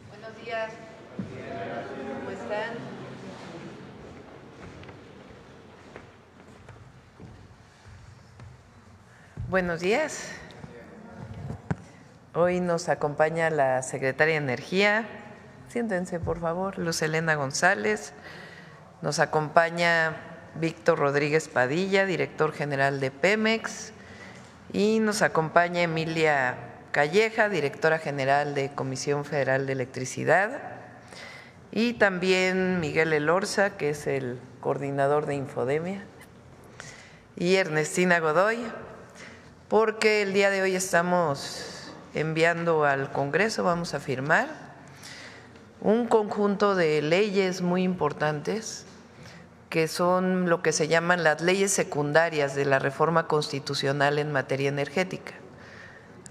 Buenos días. ¿Cómo están? Buenos días. Hoy nos acompaña la secretaria de Energía. Siéntense, por favor, Luz Helena González. Nos acompaña Víctor Rodríguez Padilla, director general de Pemex. Y nos acompaña Emilia Calleja, directora general de Comisión Federal de Electricidad, y también Miguel Elorza, que es el coordinador de Infodemia, y Ernestina Godoy, porque el día de hoy estamos enviando al Congreso, vamos a firmar un conjunto de leyes muy importantes que son lo que se llaman las leyes secundarias de la reforma constitucional en materia energética.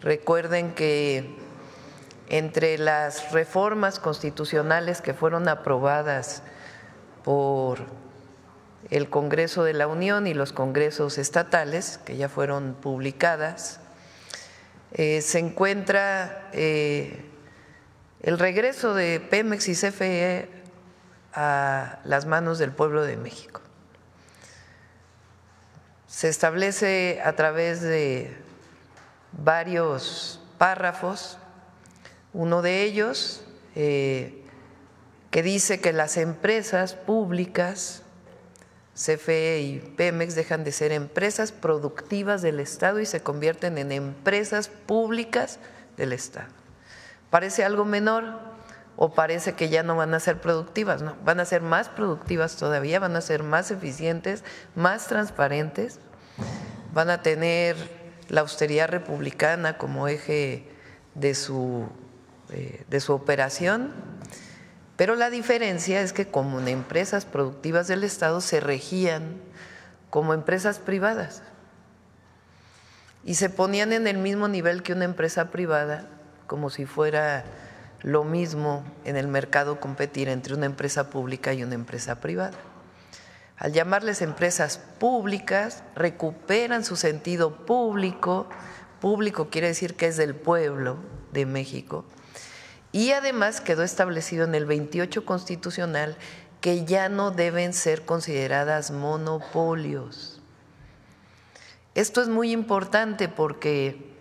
Recuerden que entre las reformas constitucionales que fueron aprobadas por el Congreso de la Unión y los congresos estatales, que ya fueron publicadas, se encuentra el regreso de Pemex y CFE a las manos del pueblo de México. Se establece a través de varios párrafos, uno de ellos que dice que las empresas públicas, CFE y Pemex, dejan de ser empresas productivas del Estado y se convierten en empresas públicas del Estado. Parece algo menor, o parece que ya no van a ser productivas, no, van a ser más productivas todavía, van a ser más eficientes, más transparentes, van a tener la austeridad republicana como eje de su operación, pero la diferencia es que como empresas productivas del Estado se regían como empresas privadas y se ponían en el mismo nivel que una empresa privada, como si fuera lo mismo en el mercado competir entre una empresa pública y una empresa privada. Al llamarles empresas públicas, recuperan su sentido público, público quiere decir que es del pueblo de México, y además quedó establecido en el 28 constitucional que ya no deben ser consideradas monopolios. Esto es muy importante porque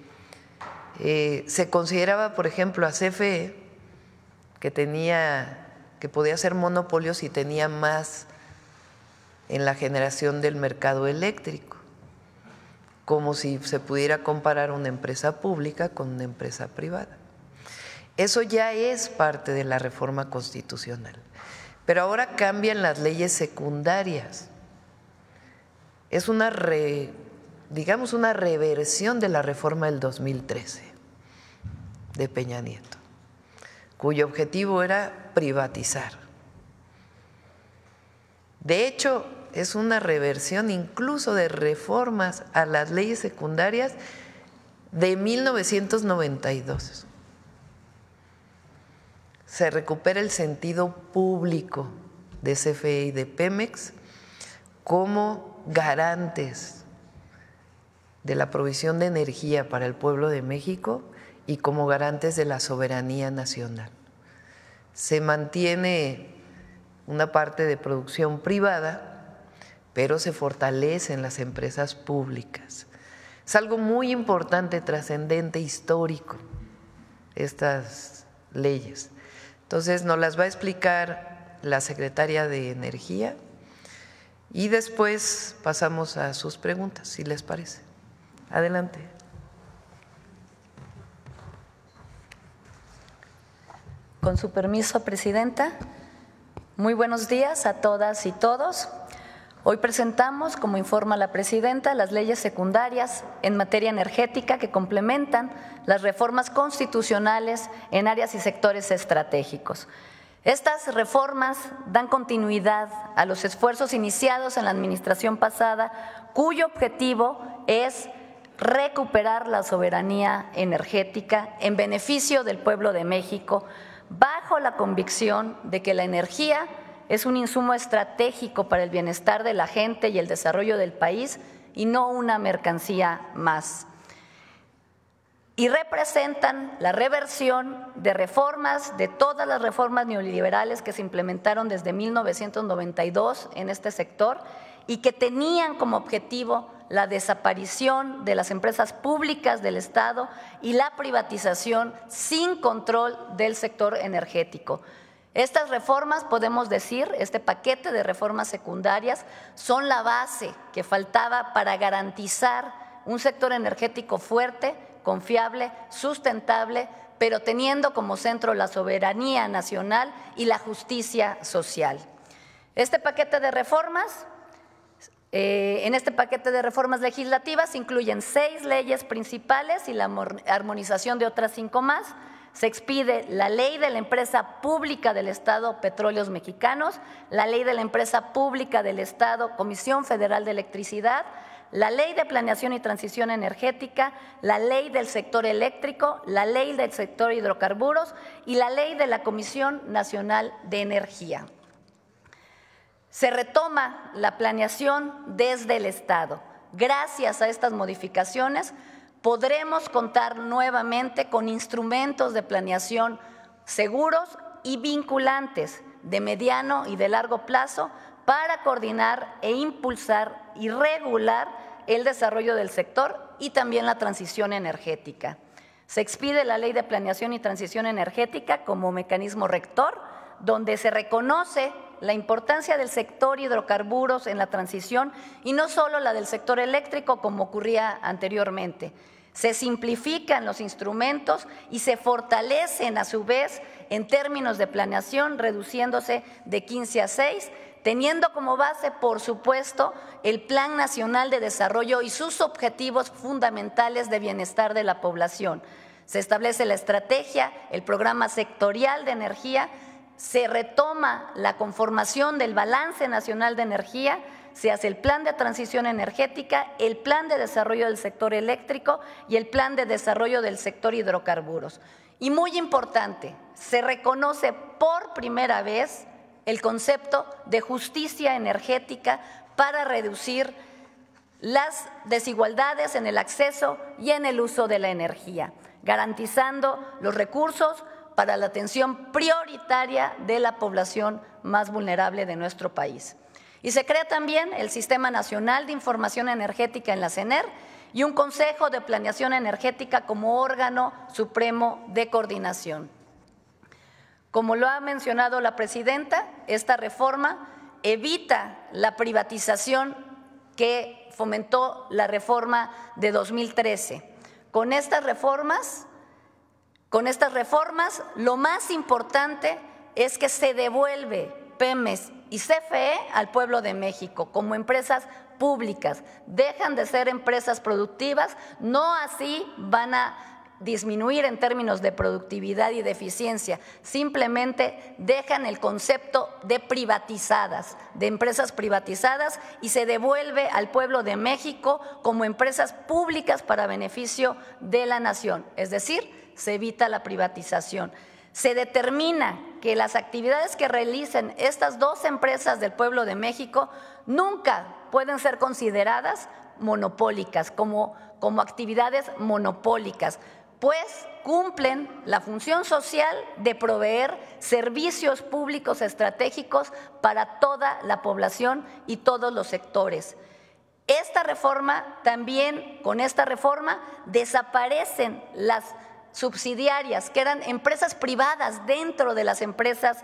se consideraba, por ejemplo, a CFE que podía ser monopolio si tenía más en la generación del mercado eléctrico, como si se pudiera comparar una empresa pública con una empresa privada. Eso ya es parte de la reforma constitucional, pero ahora cambian las leyes secundarias. Es una reversión de la reforma del 2013 de Peña Nieto, cuyo objetivo era privatizar. De hecho, es una reversión incluso de reformas a las leyes secundarias de 1992. Se recupera el sentido público de CFE y de Pemex como garantes de la provisión de energía para el pueblo de México y como garantes de la soberanía nacional. Se mantiene una parte de producción privada, pero se fortalecen las empresas públicas. Es algo muy importante, trascendente, histórico, estas leyes. Entonces nos las va a explicar la secretaria de Energía y después pasamos a sus preguntas, si les parece. Adelante. Con su permiso, Presidenta. Muy buenos días a todas y todos. Hoy presentamos, como informa la Presidenta, las leyes secundarias en materia energética que complementan las reformas constitucionales en áreas y sectores estratégicos. Estas reformas dan continuidad a los esfuerzos iniciados en la administración pasada, cuyo objetivo es recuperar la soberanía energética en beneficio del pueblo de México, bajo la convicción de que la energía es un insumo estratégico para el bienestar de la gente y el desarrollo del país y no una mercancía más. Y representan la reversión de reformas, de todas las reformas neoliberales que se implementaron desde 1992 en este sector y que tenían como objetivo la desaparición de las empresas públicas del Estado y la privatización sin control del sector energético. Estas reformas, podemos decir, este paquete de reformas secundarias son la base que faltaba para garantizar un sector energético fuerte, confiable, sustentable, pero teniendo como centro la soberanía nacional y la justicia social. Este paquete de reformas, en este paquete de reformas legislativas se incluyen 6 leyes principales y la armonización de otras 5 más. Se expide la ley de la empresa pública del Estado Petróleos Mexicanos, la ley de la empresa pública del Estado Comisión Federal de Electricidad, la ley de planeación y transición energética, la ley del sector eléctrico, la ley del sector hidrocarburos y la ley de la Comisión Nacional de Energía. Se retoma la planeación desde el Estado. Gracias a estas modificaciones, podremos contar nuevamente con instrumentos de planeación seguros y vinculantes de mediano y de largo plazo para coordinar e impulsar y regular el desarrollo del sector y también la transición energética. Se expide la Ley de Planeación y Transición Energética como mecanismo rector, donde se reconoce la importancia del sector hidrocarburos en la transición y no solo la del sector eléctrico como ocurría anteriormente. Se simplifican los instrumentos y se fortalecen a su vez en términos de planeación, reduciéndose de 15 a 6, teniendo como base, por supuesto, el Plan Nacional de Desarrollo y sus objetivos fundamentales de bienestar de la población. Se establece la estrategia, el programa sectorial de energía, se retoma la conformación del Balance Nacional de Energía, se hace el plan de transición energética, el plan de desarrollo del sector eléctrico y el plan de desarrollo del sector hidrocarburos. Y muy importante, se reconoce por primera vez el concepto de justicia energética para reducir las desigualdades en el acceso y en el uso de la energía, garantizando los recursos para la atención prioritaria de la población más vulnerable de nuestro país. Y se crea también el Sistema Nacional de Información Energética en la CENER y un Consejo de Planeación Energética como órgano supremo de coordinación. Como lo ha mencionado la presidenta, esta reforma evita la privatización que fomentó la reforma de 2013. Con estas reformas, lo más importante es que se devuelve Pemex y CFE al pueblo de México como empresas públicas. Dejan de ser empresas productivas, no así van a disminuir en términos de productividad y de eficiencia, simplemente dejan el concepto de privatizadas, de empresas privatizadas, y se devuelve al pueblo de México como empresas públicas para beneficio de la nación, es decir, se evita la privatización. Se determina que las actividades que realicen estas dos empresas del pueblo de México nunca pueden ser consideradas monopólicas, como actividades monopólicas, pues cumplen la función social de proveer servicios públicos estratégicos para toda la población y todos los sectores. Esta reforma, también con esta reforma, desaparecen las subsidiarias, que eran empresas privadas dentro de las empresas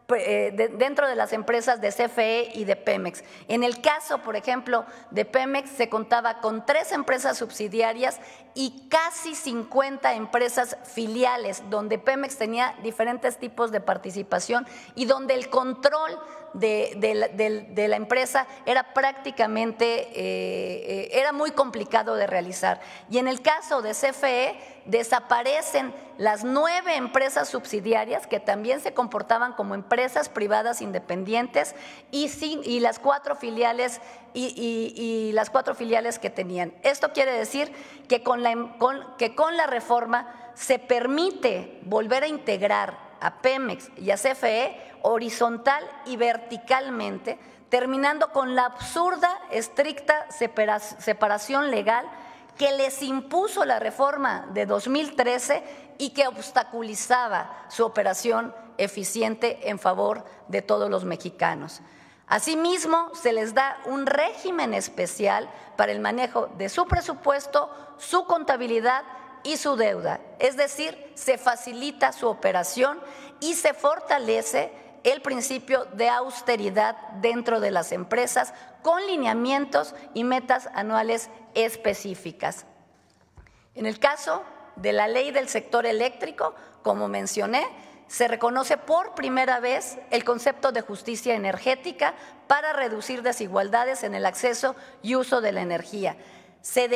de CFE y de Pemex. En el caso, por ejemplo, de Pemex se contaba con 3 empresas subsidiarias y casi 50 empresas filiales, donde Pemex tenía diferentes tipos de participación y donde el control de la empresa era prácticamente, era muy complicado de realizar. Y en el caso de CFE desaparecen las 9 empresas subsidiarias que también se comportaban como empresas privadas independientes y las 4 filiales y las 4 filiales que tenían. Esto quiere decir que con la reforma se permite volver a integrar a Pemex y a CFE horizontal y verticalmente, terminando con la absurda, estricta separación legal que les impuso la reforma de 2013 y que obstaculizaba su operación eficiente en favor de todos los mexicanos. Asimismo, se les da un régimen especial para el manejo de su presupuesto, su contabilidad y su deuda, es decir, se facilita su operación y se fortalece el principio de austeridad dentro de las empresas con lineamientos y metas anuales específicas. En el caso de la ley del sector eléctrico, como mencioné, se reconoce por primera vez el concepto de justicia energética para reducir desigualdades en el acceso y uso de la energía. Se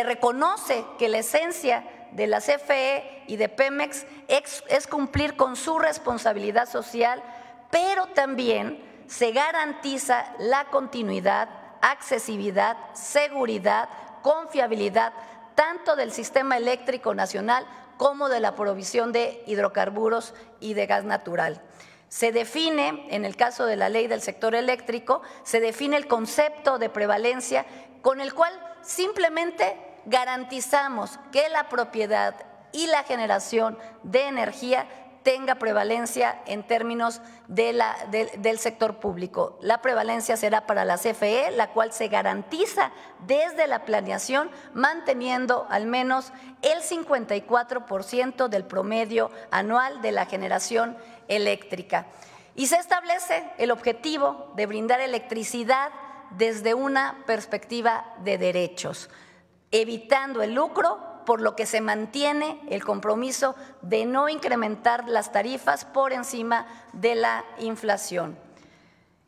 reconoce que la esencia de la CFE y de Pemex es cumplir con su responsabilidad social, pero también se garantiza la continuidad, accesibilidad, seguridad, confiabilidad, tanto del sistema eléctrico nacional como de la provisión de hidrocarburos y de gas natural. Se define, en el caso de la ley del sector eléctrico, se define el concepto de prevalencia con el cual simplemente garantizamos que la propiedad y la generación de energía tenga prevalencia en términos del sector público. La prevalencia será para la CFE, la cual se garantiza desde la planeación, manteniendo al menos el 54% del promedio anual de la generación eléctrica. Y se establece el objetivo de brindar electricidad desde una perspectiva de derechos. evitando el lucro, por lo que se mantiene el compromiso de no incrementar las tarifas por encima de la inflación.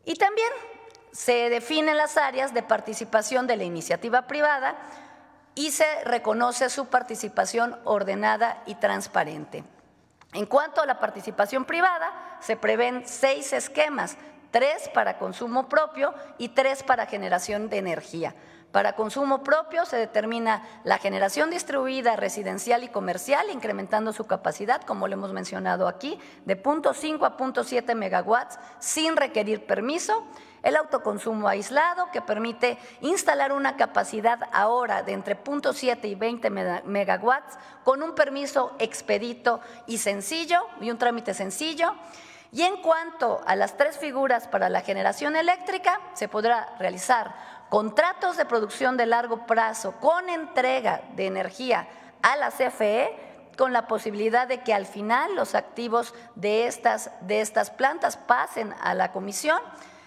Y también se definen las áreas de participación de la iniciativa privada y se reconoce su participación ordenada y transparente. En cuanto a la participación privada, se prevén 6 esquemas, 3 para consumo propio y 3 para generación de energía. Para consumo propio se determina la generación distribuida residencial y comercial, incrementando su capacidad, como lo hemos mencionado aquí, de 0.5 a 0.7 megawatts sin requerir permiso. El autoconsumo aislado, que permite instalar una capacidad ahora de entre 0.7 y 20 megawatts con un permiso expedito y sencillo, y un trámite sencillo. Y en cuanto a las 3 figuras para la generación eléctrica, se podrá realizar contratos de producción de largo plazo con entrega de energía a la CFE, con la posibilidad de que al final los activos de estas plantas pasen a la comisión.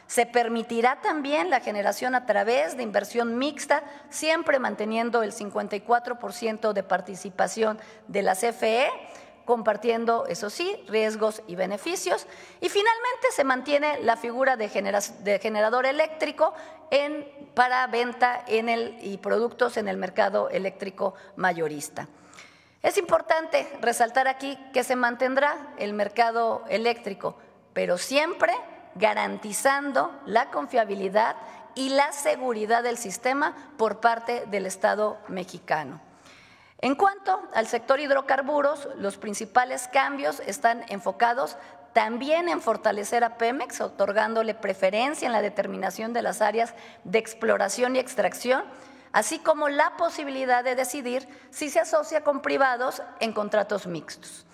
Se permitirá también la generación a través de inversión mixta, siempre manteniendo el 54% de participación de la CFE, compartiendo, eso sí, riesgos y beneficios. Y finalmente se mantiene la figura de generador eléctrico para venta y productos en el mercado eléctrico mayorista. Es importante resaltar aquí que se mantendrá el mercado eléctrico, pero siempre garantizando la confiabilidad y la seguridad del sistema por parte del Estado mexicano. En cuanto al sector hidrocarburos, los principales cambios están enfocados también en fortalecer a Pemex, otorgándole preferencia en la determinación de las áreas de exploración y extracción, así como la posibilidad de decidir si se asocia con privados en contratos mixtos.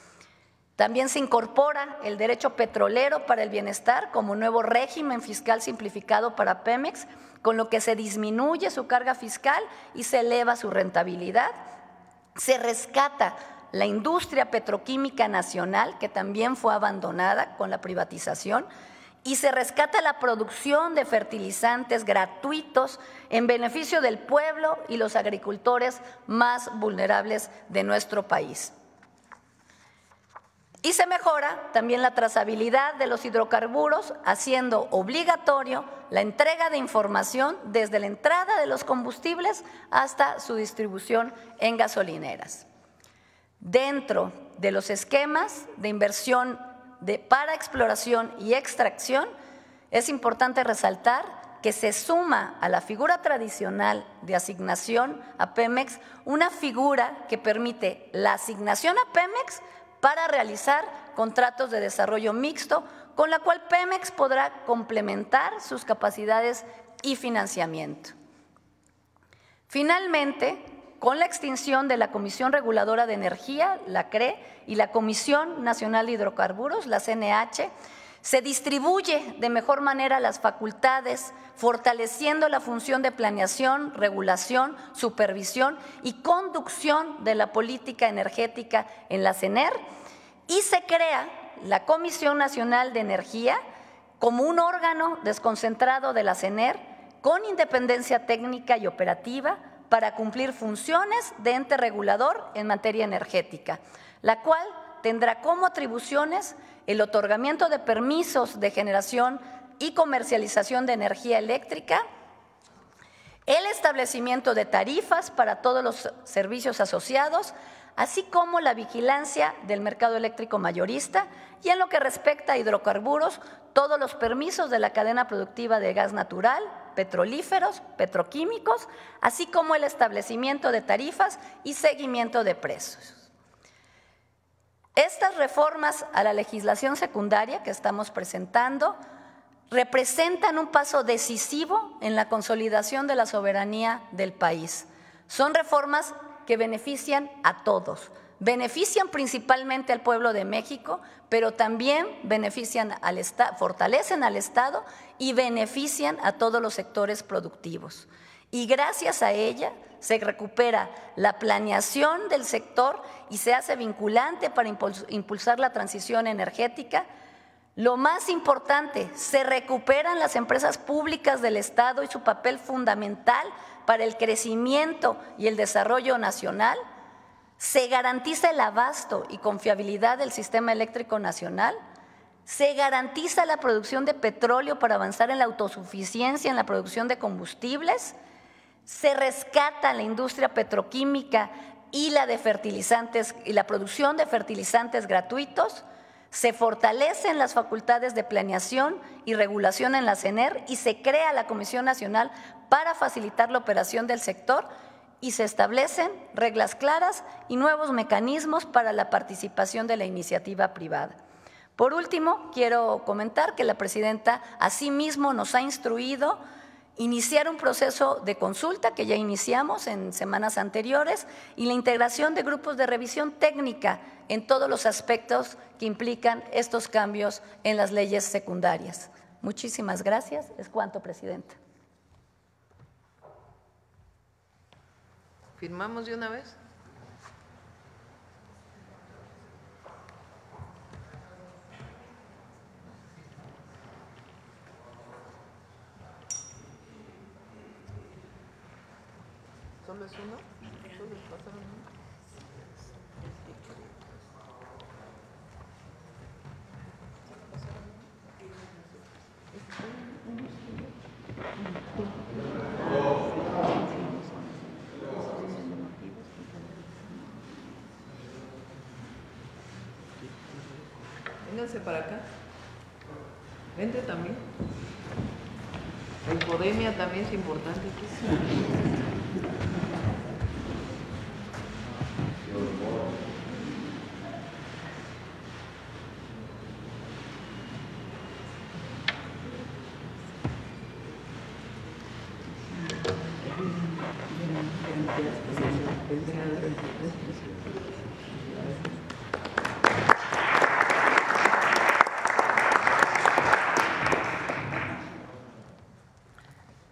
También se incorpora el derecho petrolero para el bienestar como nuevo régimen fiscal simplificado para Pemex, con lo que se disminuye su carga fiscal y se eleva su rentabilidad. Se rescata la industria petroquímica nacional, que también fue abandonada con la privatización, y se rescata la producción de fertilizantes gratuitos en beneficio del pueblo y los agricultores más vulnerables de nuestro país. Y se mejora también la trazabilidad de los hidrocarburos, haciendo obligatorio la entrega de información desde la entrada de los combustibles hasta su distribución en gasolineras. Dentro de los esquemas de inversión para exploración y extracción, es importante resaltar que se suma a la figura tradicional de asignación a Pemex una figura que permite la asignación a Pemex para realizar contratos de desarrollo mixto, con la cual Pemex podrá complementar sus capacidades y financiamiento. Finalmente, con la extinción de la Comisión Reguladora de Energía, la CRE, y la Comisión Nacional de Hidrocarburos, la CNH, se distribuye de mejor manera las facultades, fortaleciendo la función de planeación, regulación, supervisión y conducción de la política energética en la CENER, y se crea la Comisión Nacional de Energía como un órgano desconcentrado de la CENER con independencia técnica y operativa para cumplir funciones de ente regulador en materia energética, la cual tendrá como atribuciones el otorgamiento de permisos de generación y comercialización de energía eléctrica, el establecimiento de tarifas para todos los servicios asociados, así como la vigilancia del mercado eléctrico mayorista y en lo que respecta a hidrocarburos, todos los permisos de la cadena productiva de gas natural, petrolíferos, petroquímicos, así como el establecimiento de tarifas y seguimiento de precios. Estas reformas a la legislación secundaria que estamos presentando representan un paso decisivo en la consolidación de la soberanía del país. Son reformas que benefician a todos, benefician principalmente al pueblo de México, pero también fortalecen al Estado y benefician a todos los sectores productivos. Y gracias a ella se recupera la planeación del sector y se hace vinculante para impulsar la transición energética, Lo más importante, se recuperan las empresas públicas del Estado y su papel fundamental para el crecimiento y el desarrollo nacional. Se garantiza el abasto y confiabilidad del sistema eléctrico nacional. Se garantiza la producción de petróleo para avanzar en la autosuficiencia en la producción de combustibles. Se rescata la industria petroquímica y la de fertilizantes y la producción de fertilizantes gratuitos. Se fortalecen las facultades de planeación y regulación en la CENER y se crea la Comisión Nacional para facilitar la operación del sector y se establecen reglas claras y nuevos mecanismos para la participación de la iniciativa privada. Por último, quiero comentar que la presidenta asimismo nos ha instruido iniciar un proceso de consulta que ya iniciamos en semanas anteriores y la integración de grupos de revisión técnica en todos los aspectos que implican estos cambios en las leyes secundarias. Muchísimas gracias. Es cuanto, presidenta. ¿Firmamos de una vez? ¿Solo es uno? ¿Solo pasaron uno? Vénganse para acá. Vente también. La hipodemia también es importante aquí.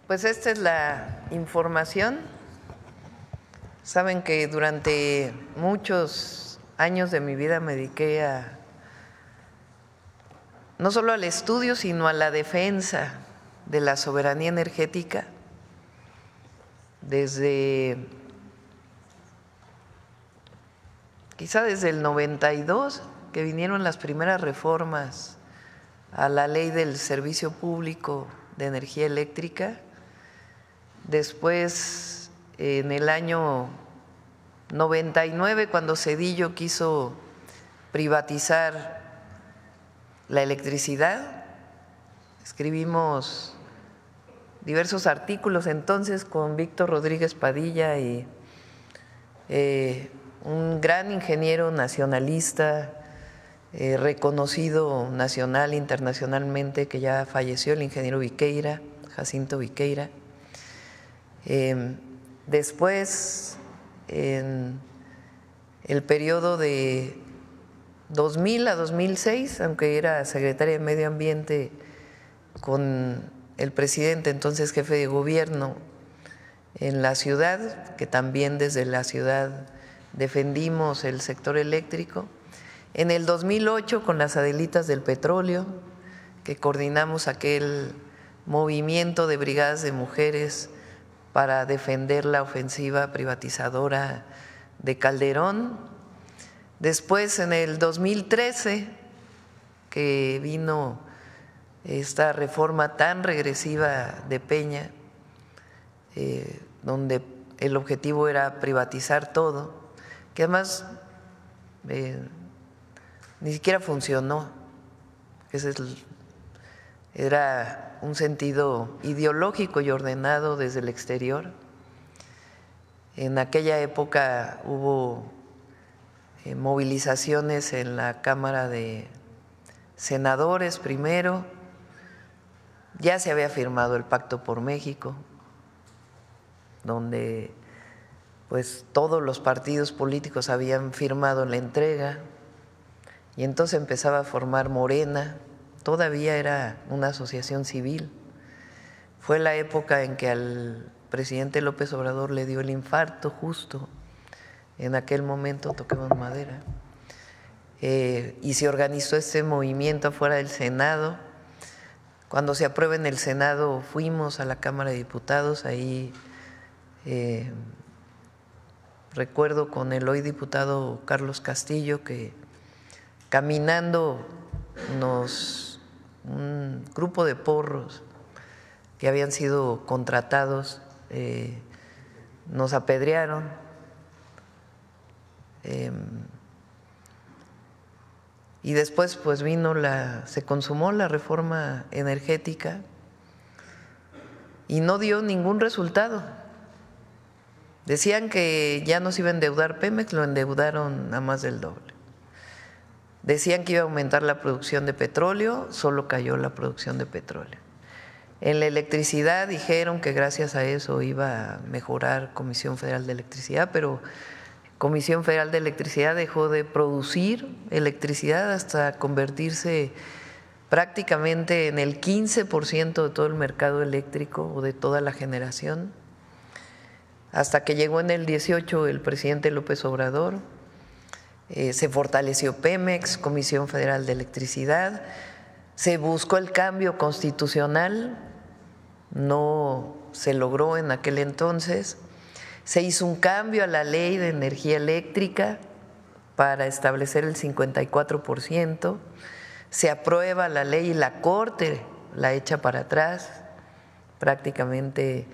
Pues esta es la información. Saben que durante muchos años de mi vida me dediqué a no solo al estudio, sino a la defensa de la soberanía energética quizá desde el 92, que vinieron las primeras reformas a la ley del servicio público de energía eléctrica. Después, en el año 99, cuando Zedillo quiso privatizar la electricidad, escribimos diversos artículos entonces con Víctor Rodríguez Padilla y un gran ingeniero nacionalista, reconocido nacional e internacionalmente, que ya falleció, el ingeniero Viqueira, Jacinto Viqueira. Después, en el periodo de 2000 a 2006, aunque era secretaria de Medio Ambiente con el presidente, entonces jefe de gobierno en la ciudad, que también desde la ciudad defendimos el sector eléctrico. En el 2008 con las Adelitas del Petróleo, que coordinamos aquel movimiento de brigadas de mujeres para defender la ofensiva privatizadora de Calderón. Después, en el 2013, que vino esta reforma tan regresiva de Peña, donde el objetivo era privatizar todo, que además ni siquiera funcionó. Era un sentido ideológico y ordenado desde el exterior. En aquella época hubo movilizaciones en la Cámara de Senadores primero, ya se había firmado el Pacto por México, donde pues todos los partidos políticos habían firmado la entrega, y entonces empezaba a formar Morena. Todavía era una asociación civil. Fue la época en que al presidente López Obrador le dio el infarto, justo en aquel momento, toquemos madera. y se organizó este movimiento afuera del Senado. Cuando se aprueba en el Senado fuimos a la Cámara de Diputados, ahí recuerdo con el hoy diputado Carlos Castillo que caminando un grupo de porros que habían sido contratados nos apedrearon. Y después pues se consumó la reforma energética y no dio ningún resultado. Decían que ya no se iba a endeudar Pemex, lo endeudaron a más del doble. Decían que iba a aumentar la producción de petróleo, solo cayó la producción de petróleo. En la electricidad dijeron que gracias a eso iba a mejorar Comisión Federal de Electricidad, pero Comisión Federal de Electricidad dejó de producir electricidad hasta convertirse prácticamente en el 15% de todo el mercado eléctrico o de toda la generación, hasta que llegó en el 18 el presidente López Obrador, se fortaleció Pemex, Comisión Federal de Electricidad, se buscó el cambio constitucional, no se logró en aquel entonces. Se hizo un cambio a la ley de energía eléctrica para establecer el 54%, se aprueba la ley y la Corte la echa para atrás prácticamente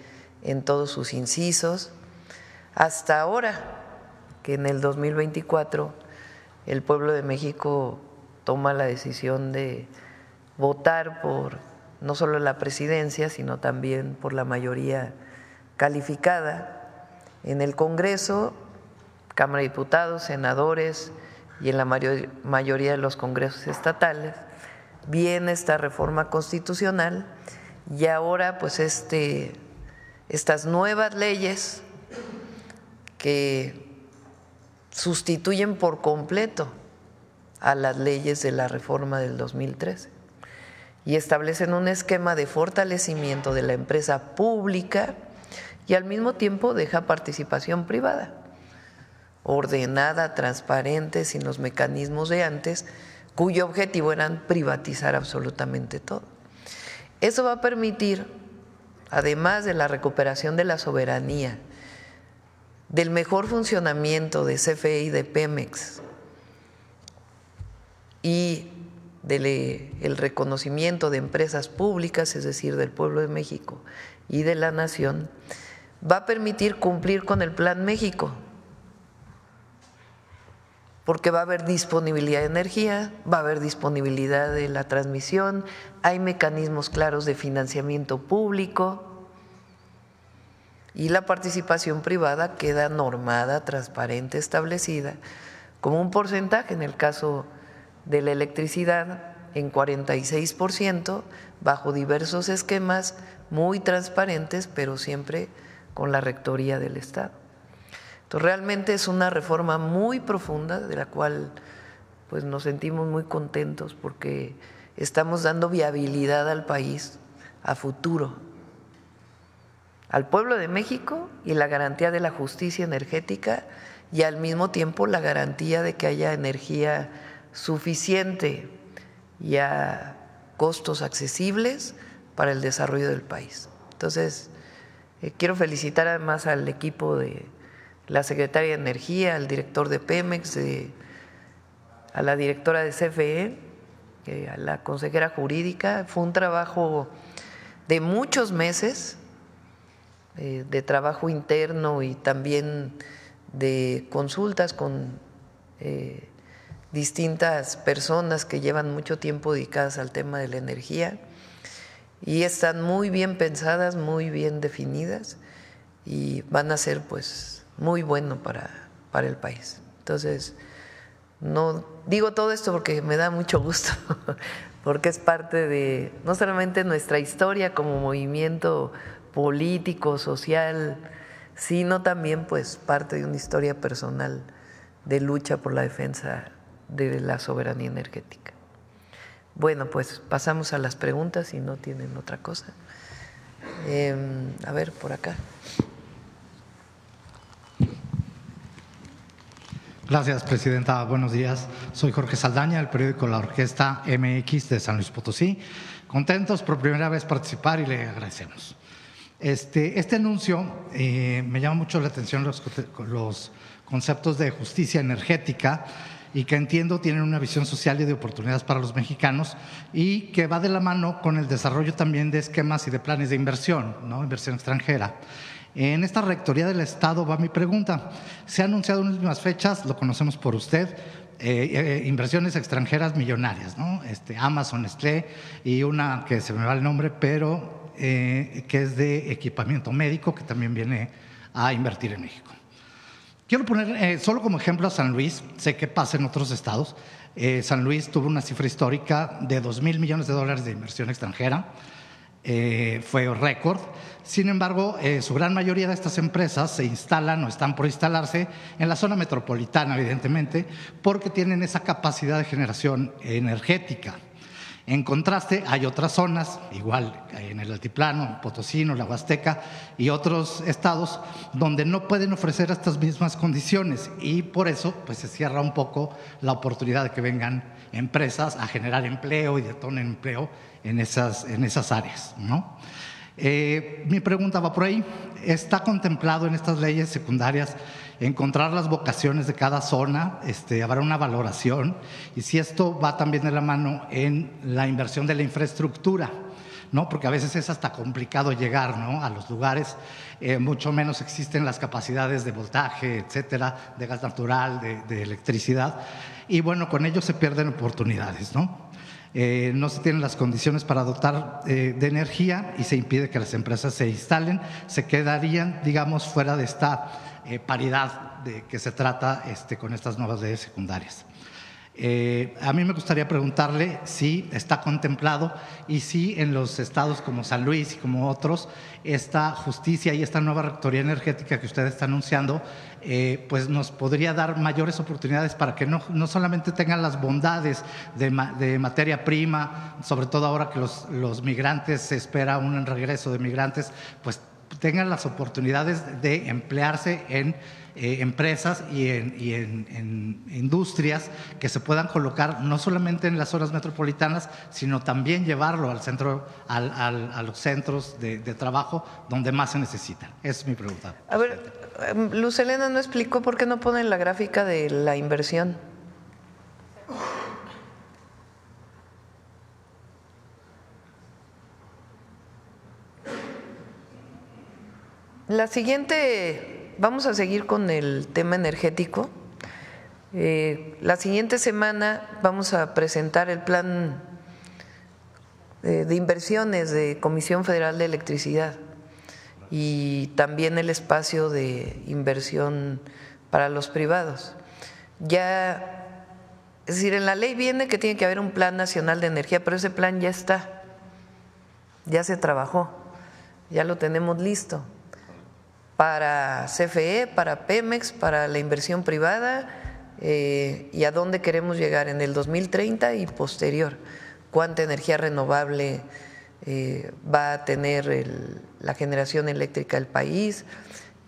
en todos sus incisos, hasta ahora que en el 2024 el pueblo de México toma la decisión de votar por no solo la presidencia, sino también por la mayoría calificada en el Congreso, Cámara de Diputados, senadores y en la mayoría de los congresos estatales. Viene esta reforma constitucional y ahora pues estas nuevas leyes que sustituyen por completo a las leyes de la reforma del 2013 y establecen un esquema de fortalecimiento de la empresa pública y al mismo tiempo deja participación privada, ordenada, transparente, sin los mecanismos de antes, cuyo objetivo era privatizar absolutamente todo. Eso va a permitir, además de la recuperación de la soberanía, del mejor funcionamiento de CFE y de Pemex y del reconocimiento de empresas públicas, es decir, del pueblo de México y de la nación, va a permitir cumplir con el Plan México, porque va a haber disponibilidad de energía, va a haber disponibilidad de la transmisión, hay mecanismos claros de financiamiento público y la participación privada queda normada, transparente, establecida como un porcentaje, en el caso de la electricidad, en 46%, bajo diversos esquemas muy transparentes, pero siempre con la rectoría del Estado. Entonces, realmente es una reforma muy profunda de la cual pues nos sentimos muy contentos porque estamos dando viabilidad al país a futuro, al pueblo de México y la garantía de la justicia energética y al mismo tiempo la garantía de que haya energía suficiente y a costos accesibles para el desarrollo del país. Entonces, quiero felicitar además al equipo de la Secretaria de Energía, al director de Pemex, a la directora de CFE, a la consejera jurídica. Fue un trabajo de muchos meses, de trabajo interno y también de consultas con distintas personas que llevan mucho tiempo dedicadas al tema de la energía y están muy bien pensadas, muy bien definidas y van a ser pues muy bueno para el país. Entonces, no digo todo esto porque me da mucho gusto, porque es parte de no solamente nuestra historia como movimiento político, social, sino también pues parte de una historia personal de lucha por la defensa de la soberanía energética. Bueno, pues pasamos a las preguntas si no tienen otra cosa. A ver, por acá. Gracias, presidenta. Buenos días. Soy Jorge Saldaña, del periódico La Orquesta MX de San Luis Potosí. Contentos por primera vez participar y le agradecemos. Este anuncio me llama mucho la atención los conceptos de justicia energética y que entiendo tienen una visión social y de oportunidades para los mexicanos y que va de la mano con el desarrollo también de esquemas y de planes de inversión, ¿no? Inversión extranjera. En esta rectoría del Estado va mi pregunta. Se ha anunciado en últimas fechas, lo conocemos por usted, inversiones extranjeras millonarias, ¿no? Amazon, Nestlé y una que se me va el nombre, pero que es de equipamiento médico que también viene a invertir en México. Quiero poner solo como ejemplo a San Luis, sé que pasa en otros estados. San Luis tuvo una cifra histórica de $2,000 millones de inversión extranjera. Fue récord. Sin embargo, su gran mayoría de estas empresas se instalan o están por instalarse en la zona metropolitana, evidentemente, porque tienen esa capacidad de generación energética. En contraste, hay otras zonas, igual en el Altiplano, Potosino, la Huasteca y otros estados, donde no pueden ofrecer estas mismas condiciones y por eso pues, se cierra un poco la oportunidad de que vengan empresas a generar empleo y detonen empleo en esas áreas, ¿no? Mi pregunta va por ahí. ¿Está contemplado en estas leyes secundarias encontrar las vocaciones de cada zona? ¿Habrá una valoración? Y si esto va también de la mano en la inversión de la infraestructura, ¿no? Porque a veces es hasta complicado llegar, ¿no? A los lugares, mucho menos existen las capacidades de voltaje, etcétera, de gas natural, de electricidad. Y bueno, con ello se pierden oportunidades, ¿no? No se tienen las condiciones para dotar de energía y se impide que las empresas se instalen, se quedarían, digamos, fuera de esta paridad de que se trata con estas nuevas leyes secundarias. A mí me gustaría preguntarle si está contemplado y si en los estados como San Luis y como otros, esta justicia y esta nueva rectoría energética que usted está anunciando, pues nos podría dar mayores oportunidades para que no solamente tengan las bondades de materia prima, sobre todo ahora que los migrantes, se espera un regreso de migrantes, pues tengan las oportunidades de emplearse en empresas y en industrias que se puedan colocar no solamente en las zonas metropolitanas, sino también llevarlo al centro, a los centros de trabajo donde más se necesitan. Esa es mi pregunta. A ver, Luz Helena no explicó por qué no ponen la gráfica de la inversión. La siguiente, vamos a seguir con el tema energético. La siguiente semana vamos a presentar el plan de inversiones de Comisión Federal de Electricidad y también el espacio de inversión para los privados. Ya, es decir, en la ley viene que tiene que haber un plan nacional de energía, pero ese plan ya está, ya se trabajó, ya lo tenemos listo. Para CFE, para Pemex, para la inversión privada y a dónde queremos llegar en el 2030 y posterior. Cuánta energía renovable va a tener la generación eléctrica del país,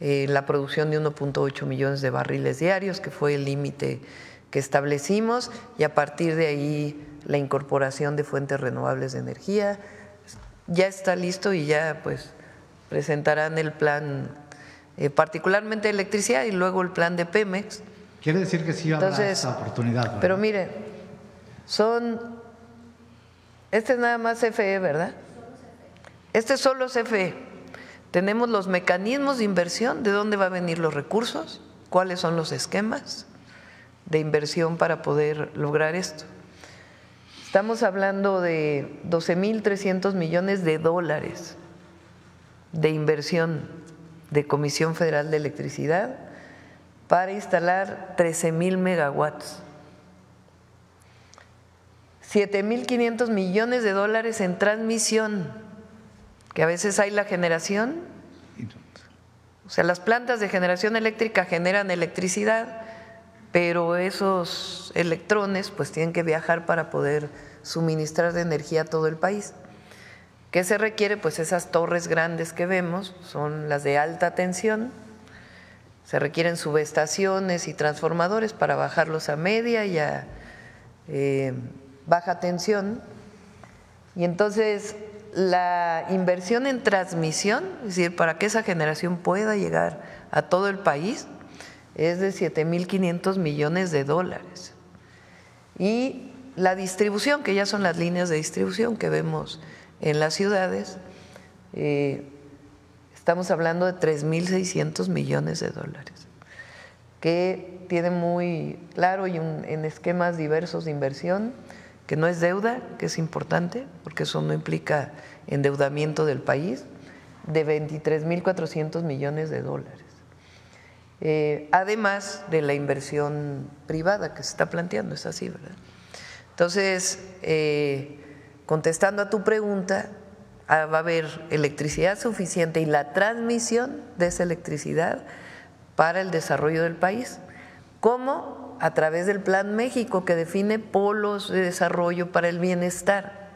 la producción de 1.8 millones de barriles diarios, que fue el límite que establecimos, y a partir de ahí la incorporación de fuentes renovables de energía. Ya está listo y ya pues presentarán el plan particularmente de electricidad y luego el plan de Pemex. Quiere decir que sí habrá esa oportunidad, ¿verdad? Pero mire, este es nada más CFE, ¿verdad? Este es solo CFE. Tenemos los mecanismos de inversión, de dónde van a venir los recursos, cuáles son los esquemas de inversión para poder lograr esto. Estamos hablando de 12,300 millones de dólares de inversión de Comisión Federal de Electricidad para instalar 13,000 megawatts, 7,500 millones de dólares en transmisión, que a veces hay la generación, o sea, las plantas de generación eléctrica generan electricidad, pero esos electrones pues tienen que viajar para poder suministrar de energía a todo el país. ¿Qué se requiere? Pues esas torres grandes que vemos son las de alta tensión, Se requieren subestaciones y transformadores para bajarlos a media y a baja tensión. Y entonces la inversión en transmisión, es decir, para que esa generación pueda llegar a todo el país, es de 7.500 millones de dólares. Y la distribución, que ya son las líneas de distribución que vemos en las ciudades, estamos hablando de 3.600 millones de dólares, que tiene muy claro y en esquemas diversos de inversión, que no es deuda, que es importante, porque eso no implica endeudamiento del país, de 23.400 millones de dólares. Además de la inversión privada que se está planteando, es así, ¿verdad? Entonces, contestando a tu pregunta, va a haber electricidad suficiente y la transmisión de esa electricidad para el desarrollo del país, como a través del Plan México, que define polos de desarrollo para el bienestar,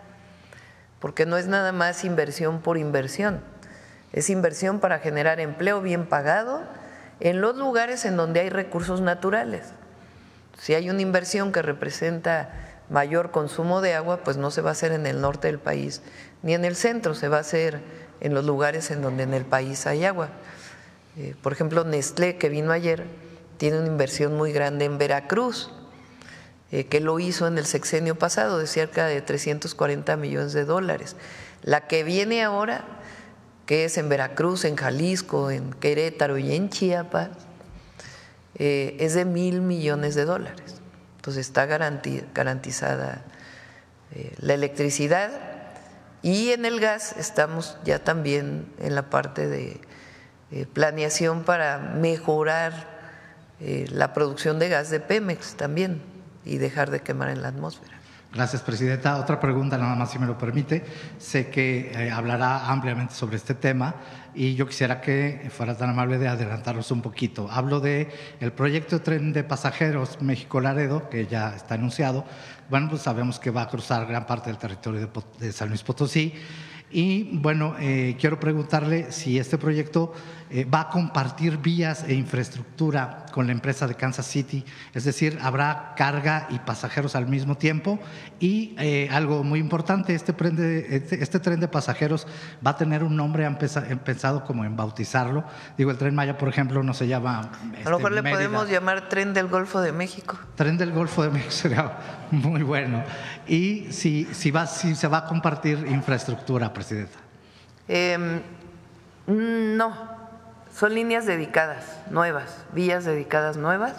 porque no es nada más inversión por inversión, es inversión para generar empleo bien pagado en los lugares en donde hay recursos naturales. Si hay una inversión que representa mayor consumo de agua, pues no se va a hacer en el norte del país ni en el centro, se va a hacer en los lugares en donde en el país hay agua. Por ejemplo, Nestlé, que vino ayer, tiene una inversión muy grande en Veracruz, que lo hizo en el sexenio pasado de cerca de 340 millones de dólares. La que viene ahora, que es en Veracruz, en Jalisco, en Querétaro y en Chiapas, es de 1.000 millones de dólares. Entonces está garantizada la electricidad, y en el gas estamos ya también en la parte de planeación para mejorar la producción de gas de Pemex también y dejar de quemar en la atmósfera. Gracias, presidenta. Otra pregunta, nada más si me lo permite. Sé que hablará ampliamente sobre este tema y yo quisiera que fuera tan amable de adelantarnos un poquito. Hablo de el proyecto de tren de pasajeros México-Laredo, que ya está anunciado. Bueno, pues sabemos que va a cruzar gran parte del territorio de San Luis Potosí. Y bueno, quiero preguntarle si este proyecto va a compartir vías e infraestructura con la empresa de Kansas City, es decir, habrá carga y pasajeros al mismo tiempo. Y algo muy importante, este tren de pasajeros va a tener un nombre, han pensado como en bautizarlo. Digo, el Tren Maya, por ejemplo, no se llama a lo mejor le Mérida. Podemos llamar Tren del Golfo de México. Tren del Golfo de México sería muy bueno. Y si se va a compartir infraestructura, presidenta. No, son líneas dedicadas, nuevas, vías dedicadas nuevas.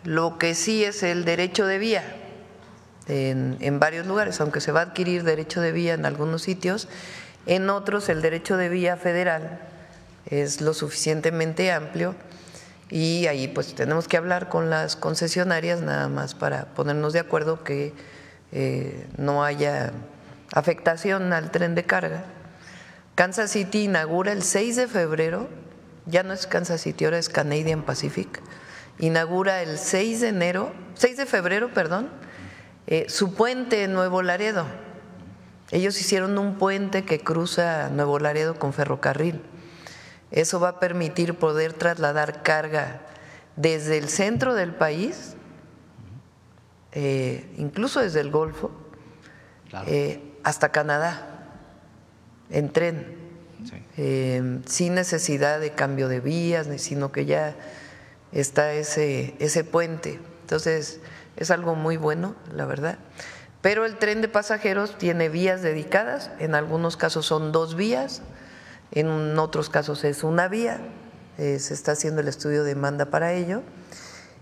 Lo que sí es el derecho de vía en varios lugares, aunque se va a adquirir derecho de vía en algunos sitios, en otros el derecho de vía federal es lo suficientemente amplio y ahí pues tenemos que hablar con las concesionarias nada más para ponernos de acuerdo que no haya afectación al tren de carga. Kansas City inaugura el 6 de febrero, ya no es Kansas City, ahora es Canadian Pacific, inaugura el 6 de febrero, su puente en Nuevo Laredo. Ellos hicieron un puente que cruza Nuevo Laredo con ferrocarril. Eso va a permitir poder trasladar carga desde el centro del país, incluso desde el Golfo, claro, hasta Canadá, en tren, sí, sin necesidad de cambio de vías, sino que ya está ese puente. Entonces, es algo muy bueno, la verdad. Pero el tren de pasajeros tiene vías dedicadas, en algunos casos son 2 vías, en otros casos es una vía, se está haciendo el estudio de demanda para ello.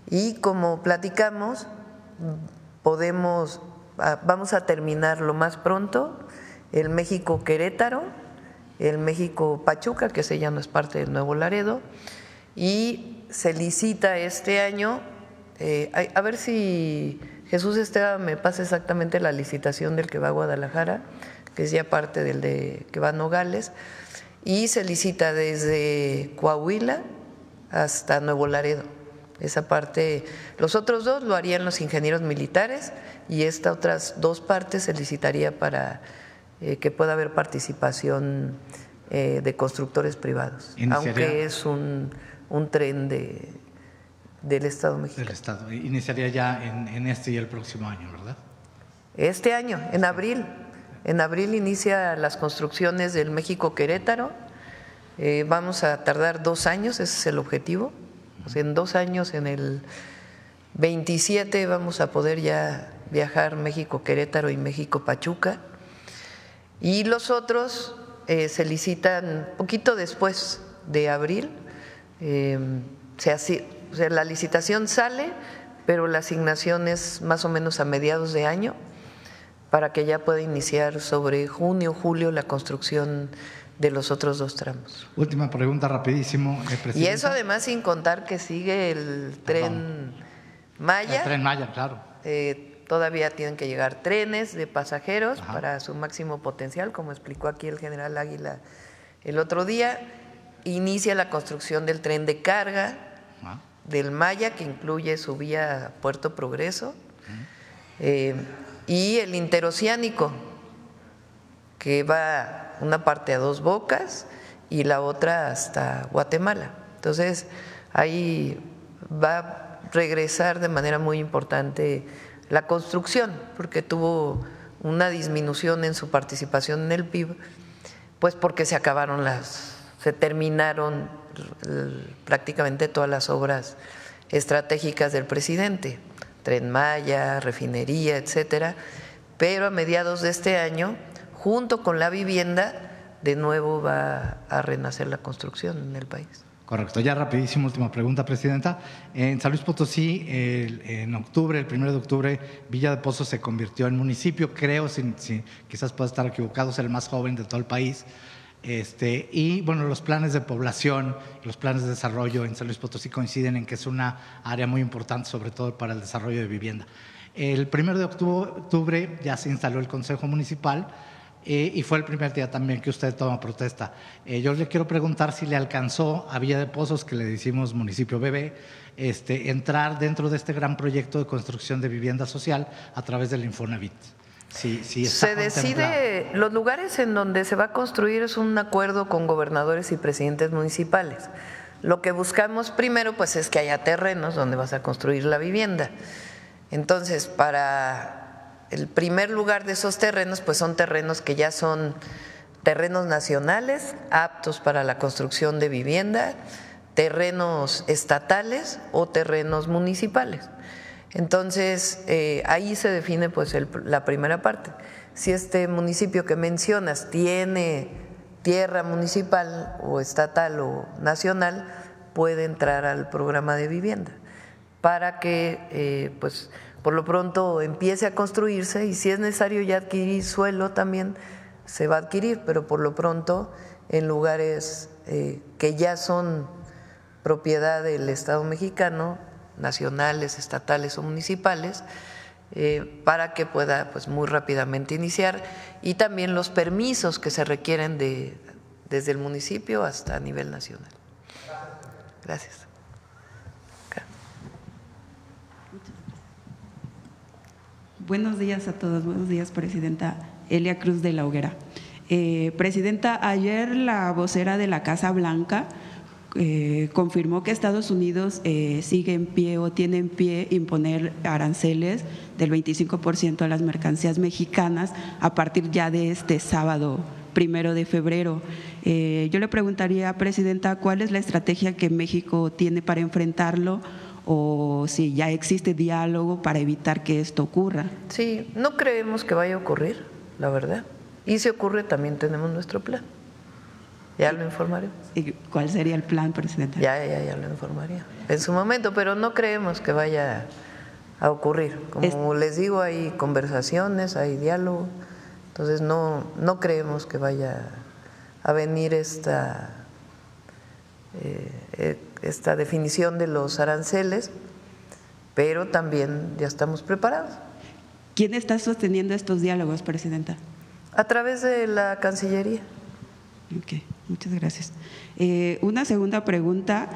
Y como platicamos, vamos a terminar lo más pronto el México-Querétaro, el México-Pachuca, que ese ya no es parte del Nuevo Laredo, y se licita este año, a ver si Jesús Esteban me pasa exactamente la licitación del que va a Guadalajara, que es ya parte del que va a Nogales, y se licita desde Coahuila hasta Nuevo Laredo. Esa parte, los otros 2 lo harían los ingenieros militares y estas otras 2 partes se licitaría para que pueda haber participación de constructores privados, aunque es un un tren del Estado mexicano. Del Estado. Iniciaría ya en este y el próximo año, ¿verdad? Este año, en abril. En abril inicia las construcciones del México-Querétaro. Vamos a tardar 2 años, ese es el objetivo. O sea, en 2 años, en el 27, vamos a poder ya viajar México-Querétaro y México-Pachuca. Y los otros se licitan poquito después de abril. O sea, la licitación sale, pero la asignación es más o menos a mediados de año para que ya pueda iniciar sobre junio, julio la construcción de los otros 2 tramos. Última pregunta, rapidísimo, Presidenta. Y eso además sin contar que sigue el tren Maya. El tren Maya, claro. Todavía tienen que llegar trenes de pasajeros para su máximo potencial, como explicó aquí el general Águila el otro día. Inicia la construcción del tren de carga del Maya, que incluye su vía Puerto Progreso, y el interoceánico, que va una parte a Dos Bocas y la otra hasta Guatemala. Entonces, ahí va a regresar de manera muy importante la construcción, porque tuvo una disminución en su participación en el PIB, pues porque se terminaron prácticamente todas las obras estratégicas del presidente, Tren Maya, refinería, etcétera, pero a mediados de este año, junto con la vivienda, de nuevo va a renacer la construcción en el país. Correcto. Ya rapidísimo, última pregunta, Presidenta. En San Luis Potosí, en octubre, el 1 de octubre, Villa de Pozos se convirtió en municipio, creo, quizás pueda estar equivocado, es el más joven de todo el país. Y bueno, los planes de población, los planes de desarrollo en San Luis Potosí coinciden en que es una área muy importante, sobre todo para el desarrollo de vivienda. El 1 de octubre ya se instaló el Consejo Municipal y fue el primer día también que usted toma protesta. Yo le quiero preguntar si le alcanzó a Villa de Pozos, que le decimos municipio bebé, entrar dentro de este gran proyecto de construcción de vivienda social a través del Infonavit. Se decide, los lugares en donde se va a construir es un acuerdo con gobernadores y presidentes municipales. Lo que buscamos primero pues es que haya terrenos donde vas a construir la vivienda. Entonces, para el primer lugar de esos terrenos, pues son terrenos que ya son terrenos nacionales, aptos para la construcción de vivienda, terrenos estatales o terrenos municipales. Entonces, ahí se define pues la primera parte. Si este municipio que mencionas tiene tierra municipal o estatal o nacional, puede entrar al programa de vivienda para que pues por lo pronto empiece a construirse, y si es necesario ya adquirir suelo también se va a adquirir, pero por lo pronto en lugares que ya son propiedad del Estado mexicano, nacionales, estatales o municipales, para que pueda pues muy rápidamente iniciar, y también los permisos que se requieren desde el municipio hasta a nivel nacional. Gracias. Buenos días a todos, buenos días, Presidenta. Elia Cruz de la Hoguera. Presidenta, ayer la vocera de la Casa Blanca confirmó que Estados Unidos sigue en pie o tiene en pie imponer aranceles del 25% a las mercancías mexicanas a partir ya de este sábado 1 de febrero. Yo le preguntaría, Presidenta, ¿cuál es la estrategia que México tiene para enfrentarlo, o si ya existe diálogo para evitar que esto ocurra? Sí, no creemos que vaya a ocurrir, la verdad. Y si ocurre, también tenemos nuestro plan. Ya lo informaremos. ¿Y cuál sería el plan, Presidenta? Ya lo informaría en su momento, pero no creemos que vaya a ocurrir. Como les digo, hay conversaciones, hay diálogo, entonces no creemos que vaya a venir esta definición de los aranceles, pero también ya estamos preparados. ¿Quién está sosteniendo estos diálogos, Presidenta? A través de la Cancillería. Ok, muchas gracias. Una segunda pregunta.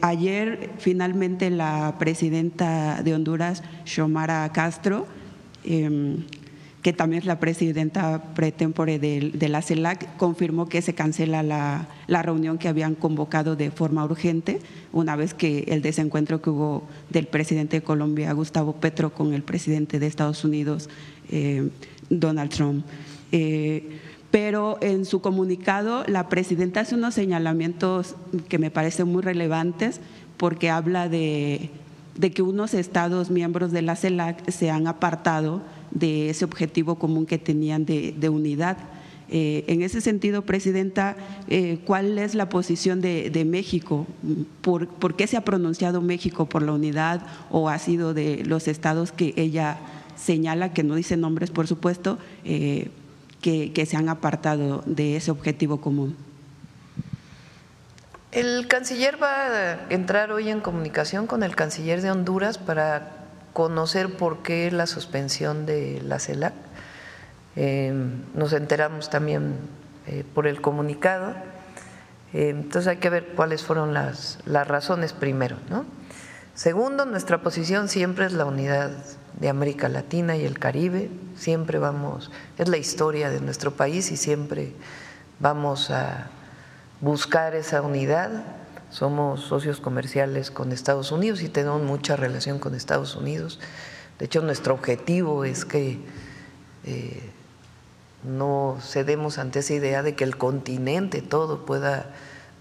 Ayer finalmente la presidenta de Honduras, Xiomara Castro, que que también es la presidenta pre tempore de la CELAC, confirmó que se cancela la reunión que habían convocado de forma urgente, una vez que el desencuentro que hubo del presidente de Colombia, Gustavo Petro, con el presidente de Estados Unidos, Donald Trump. Pero en su comunicado la presidenta hace unos señalamientos que me parecen muy relevantes, porque habla de que unos estados miembros de la CELAC se han apartado de ese objetivo común que tenían de unidad. En ese sentido, presidenta, ¿cuál es la posición de México? ¿Por qué se ha pronunciado México por la unidad, o ha sido de los estados que ella señala, que no dice nombres por supuesto, que se han apartado de ese objetivo común? El canciller va a entrar hoy en comunicación con el canciller de Honduras para conocer por qué la suspensión de la CELAC. Nos enteramos también por el comunicado. Entonces hay que ver cuáles fueron las razones primero, ¿no? Segundo, nuestra posición siempre es la unidad de América Latina y el Caribe. Siempre vamos, es la historia de nuestro país y siempre vamos a buscar esa unidad. Somos socios comerciales con Estados Unidos y tenemos mucha relación con Estados Unidos. De hecho, nuestro objetivo es que no cedemos ante esa idea de que el continente todo pueda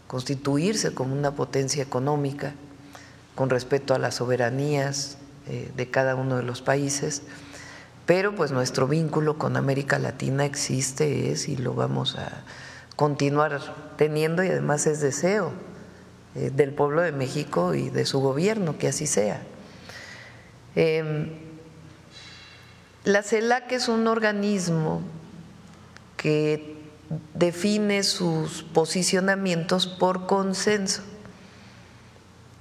constituirse como una potencia económica con respecto a las soberanías de cada uno de los países, pero pues nuestro vínculo con América Latina existe, y lo vamos a continuar teniendo, y además es deseo del pueblo de México y de su gobierno que así sea. La CELAC es un organismo que define sus posicionamientos por consenso.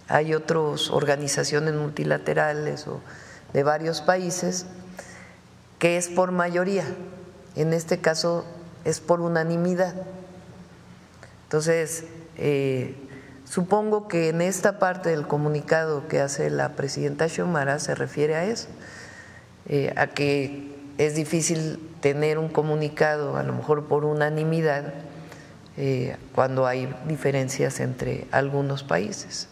Hay otras organizaciones multilaterales o de varios países que es por mayoría, en este caso es por unanimidad. Entonces, supongo que en esta parte del comunicado que hace la presidenta Xiomara se refiere a eso, a que es difícil tener un comunicado a lo mejor por unanimidad cuando hay diferencias entre algunos países.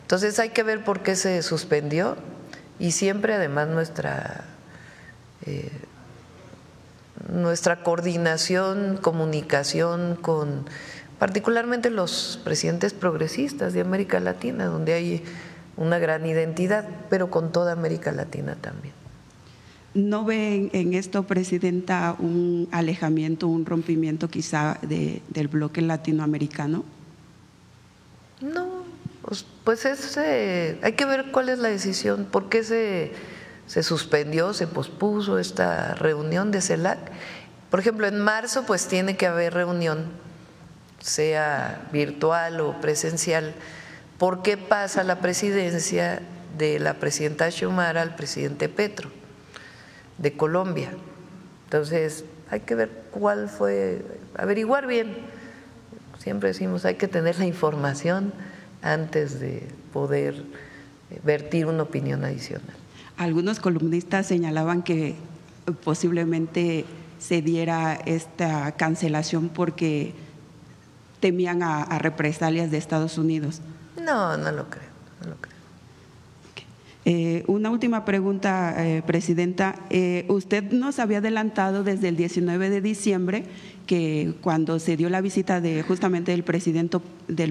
Entonces hay que ver por qué se suspendió, y siempre además nuestra coordinación, comunicación con particularmente los presidentes progresistas de América Latina, donde hay una gran identidad, pero con toda América Latina también. ¿No ve en esto, presidenta, un alejamiento, un rompimiento quizá del bloque latinoamericano? No, pues hay que ver cuál es la decisión, por qué se suspendió, se pospuso esta reunión de CELAC. Por ejemplo, en marzo pues tiene que haber reunión, sea virtual o presencial. ¿Por qué pasa la presidencia de la presidenta Xiomara al presidente Petro de Colombia? Entonces hay que ver cuál fue, averiguar bien. Siempre decimos, hay que tener la información antes de poder vertir una opinión adicional. Algunos columnistas señalaban que posiblemente se diera esta cancelación porque temían a represalias de Estados Unidos. No, no lo creo, no lo creo. Una última pregunta, presidenta. Usted nos había adelantado desde el 19 de diciembre que cuando se dio la visita de justamente del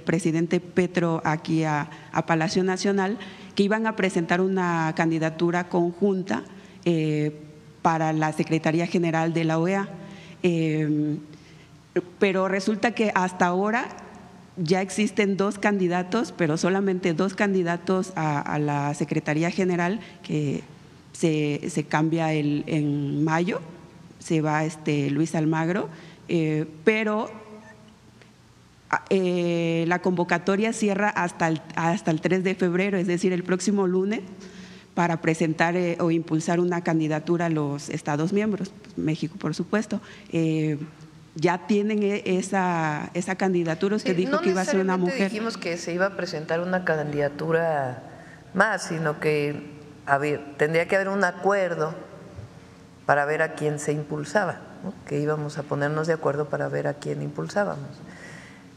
presidente Petro aquí a Palacio Nacional, que iban a presentar una candidatura conjunta para la Secretaría General de la OEA. Pero resulta que hasta ahora ya existen dos candidatos, pero solamente dos candidatos a la Secretaría General, que se cambia en mayo, se va Luis Almagro, pero la convocatoria cierra hasta el 3 de febrero, es decir, el próximo lunes, para presentar o impulsar una candidatura a los Estados miembros, México por supuesto. ¿Ya tienen esa candidatura? Usted dijo que iba a ser una mujer. No dijimos que se iba a presentar una candidatura más, sino que tendría que haber un acuerdo para ver a quién se impulsaba, ¿no? Que íbamos a ponernos de acuerdo para ver a quién impulsábamos.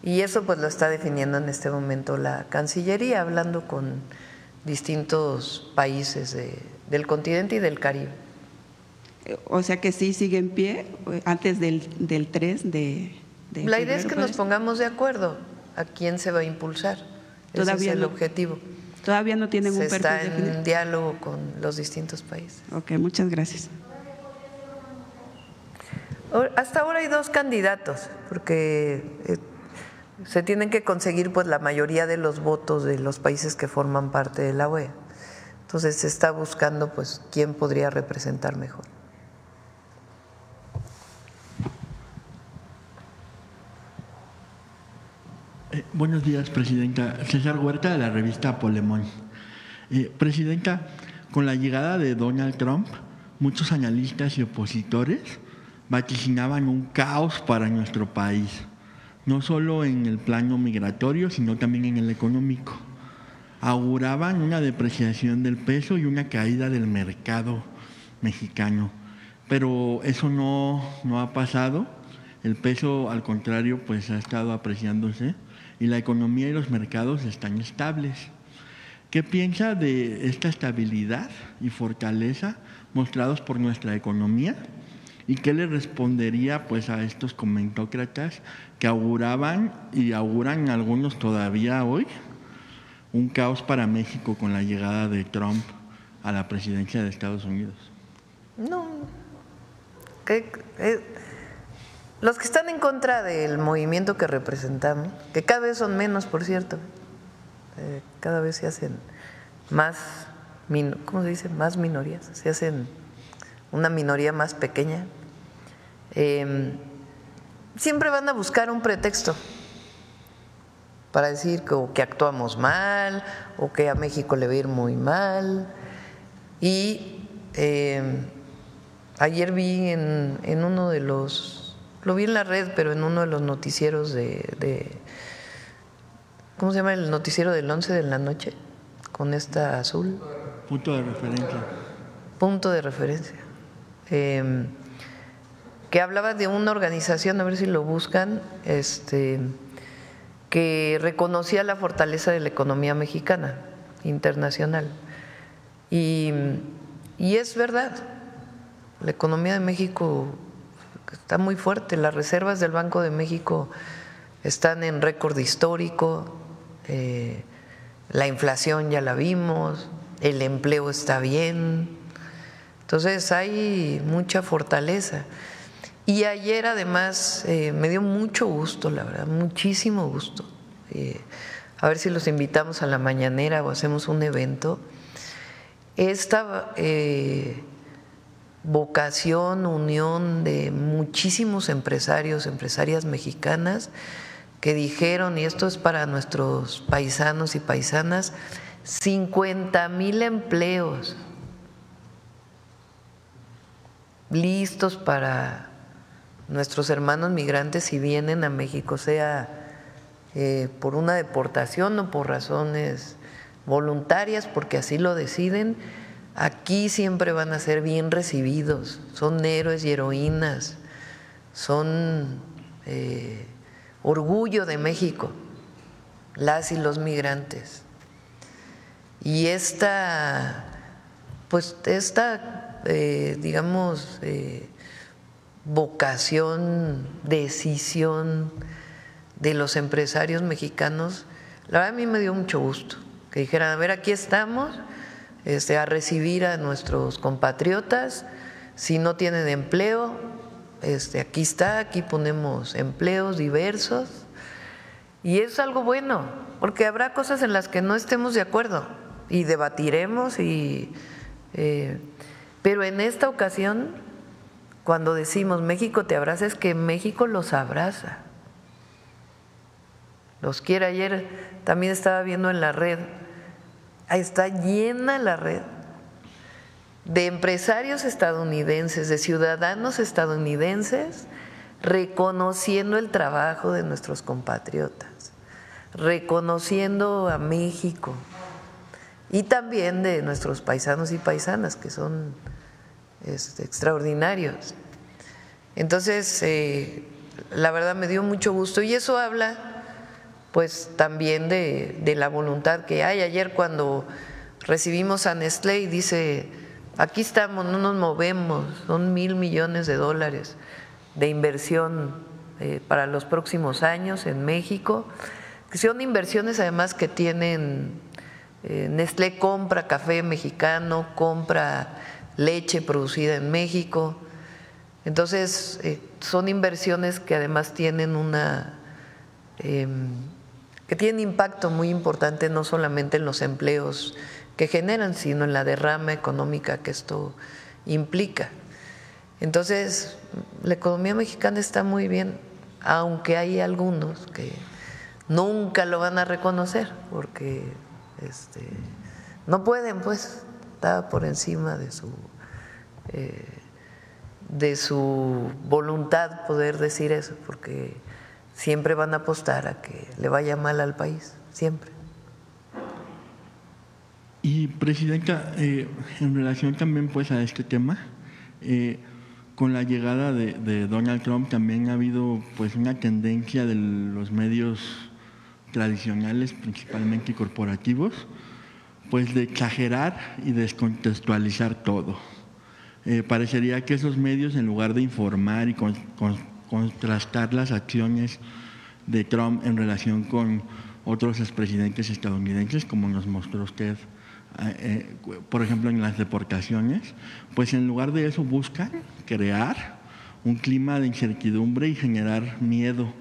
Y eso pues lo está definiendo en este momento la Cancillería, hablando con distintos países del continente y del Caribe. O sea que sí sigue en pie antes del 3 de La idea es que febrero, nos pongamos de acuerdo a quién se va a impulsar. Ese es el objetivo. Todavía no tienen un Se perfil está definido. en diálogo con los distintos países. Ok, muchas gracias. Hasta ahora hay 2 candidatos, porque se tienen que conseguir pues la mayoría de los votos de los países que forman parte de la OEA. Entonces se está buscando pues quién podría representar mejor. Buenos días, Presidenta. César Huerta, de la revista Polemón. Presidenta, con la llegada de Donald Trump, muchos analistas y opositores vaticinaban un caos para nuestro país, no solo en el plano migratorio, sino también en el económico. Auguraban una depreciación del peso y una caída del mercado mexicano, pero eso no ha pasado. El peso, al contrario, pues ha estado apreciándose y la economía y los mercados están estables. ¿Qué piensa de esta estabilidad y fortaleza mostrados por nuestra economía? ¿Y qué le respondería pues a estos comentócratas que auguraban y auguran algunos todavía hoy un caos para México con la llegada de Trump a la presidencia de Estados Unidos? No, los que están en contra del movimiento que representamos, que cada vez son menos, por cierto, cada vez se hacen más, ¿cómo se dice? Más minorías, se hacen una minoría más pequeña, siempre van a buscar un pretexto para decir que actuamos mal o que a México le va a ir muy mal. Y ayer vi en uno de los, lo vi en la red, pero en uno de los noticieros ¿cómo se llama el noticiero del 11 de la noche? Con esta azul. Punto de referencia. Punto de referencia. Que hablaba de una organización, a ver si lo buscan, que reconocía la fortaleza de la economía mexicana, internacional. Y es verdad, la economía de México está muy fuerte, las reservas del Banco de México están en récord histórico, la inflación ya la vimos, el empleo está bien, entonces hay mucha fortaleza. Y ayer además me dio mucho gusto, la verdad, muchísimo gusto. A ver si los invitamos a la mañanera o hacemos un evento. Esta vocación, unión de muchísimos empresarios, empresarias mexicanas que dijeron, y esto es para nuestros paisanos y paisanas, 50,000 empleos listos para nuestros hermanos migrantes si vienen a México, sea por una deportación o por razones voluntarias, porque así lo deciden. Aquí siempre van a ser bien recibidos, son héroes y heroínas, son orgullo de México, las y los migrantes. Y digamos, vocación, decisión de los empresarios mexicanos, la verdad a mí me dio mucho gusto que dijeran, a ver, aquí estamos a recibir a nuestros compatriotas, si no tienen empleo, aquí está, aquí ponemos empleos diversos, y es algo bueno, porque habrá cosas en las que no estemos de acuerdo y debatiremos, pero en esta ocasión, cuando decimos México te abraza, es que México los abraza, los quiere. Ayer también estaba viendo en la red, ahí está llena la red de empresarios estadounidenses, de ciudadanos estadounidenses, reconociendo el trabajo de nuestros compatriotas, reconociendo a México, y también de nuestros paisanos y paisanas, que son extraordinarios. Entonces, la verdad me dio mucho gusto y eso habla pues también de la voluntad que hay. Ayer cuando recibimos a Nestlé y dice, aquí estamos, no nos movemos, son $1,000 millones de inversión para los próximos años en México, que son inversiones además que tienen, Nestlé compra café mexicano, compra leche producida en México, entonces son inversiones que además tienen que tienen impacto muy importante no solamente en los empleos que generan, sino en la derrama económica que esto implica. Entonces, la economía mexicana está muy bien, aunque hay algunos que nunca lo van a reconocer, porque no pueden, pues, está por encima de su voluntad poder decir eso, porque siempre van a apostar a que le vaya mal al país, siempre. Y Presidenta, en relación también pues a este tema, con la llegada de Donald Trump también ha habido pues una tendencia de los medios tradicionales, principalmente corporativos, pues de exagerar y descontextualizar todo. Parecería que esos medios, en lugar de informar y contrastar las acciones de Trump en relación con otros expresidentes estadounidenses, como nos mostró usted, por ejemplo, en las deportaciones, pues en lugar de eso buscan crear un clima de incertidumbre y generar miedo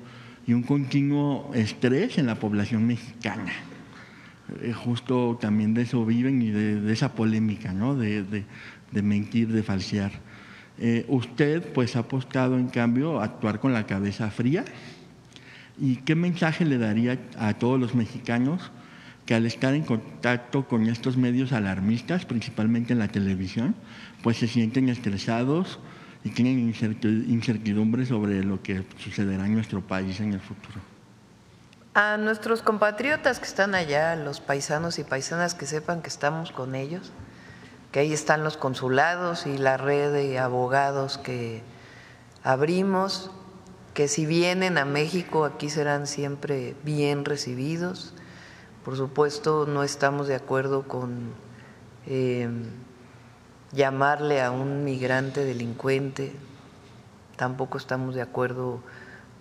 y un continuo estrés en la población mexicana. Justo también de eso viven y de esa polémica, ¿no? de mentir, de falsear. Usted pues ha apostado en cambio a actuar con la cabeza fría. ¿Y qué mensaje le daría a todos los mexicanos que al estar en contacto con estos medios alarmistas, principalmente en la televisión, pues se sienten estresados y tienen incertidumbre sobre lo que sucederá en nuestro país en el futuro? A nuestros compatriotas que están allá, los paisanos y paisanas, que sepan que estamos con ellos, que ahí están los consulados y la red de abogados que abrimos, que si vienen a México aquí serán siempre bien recibidos. Por supuesto, no estamos de acuerdo con llamarle a un migrante delincuente, tampoco estamos de acuerdo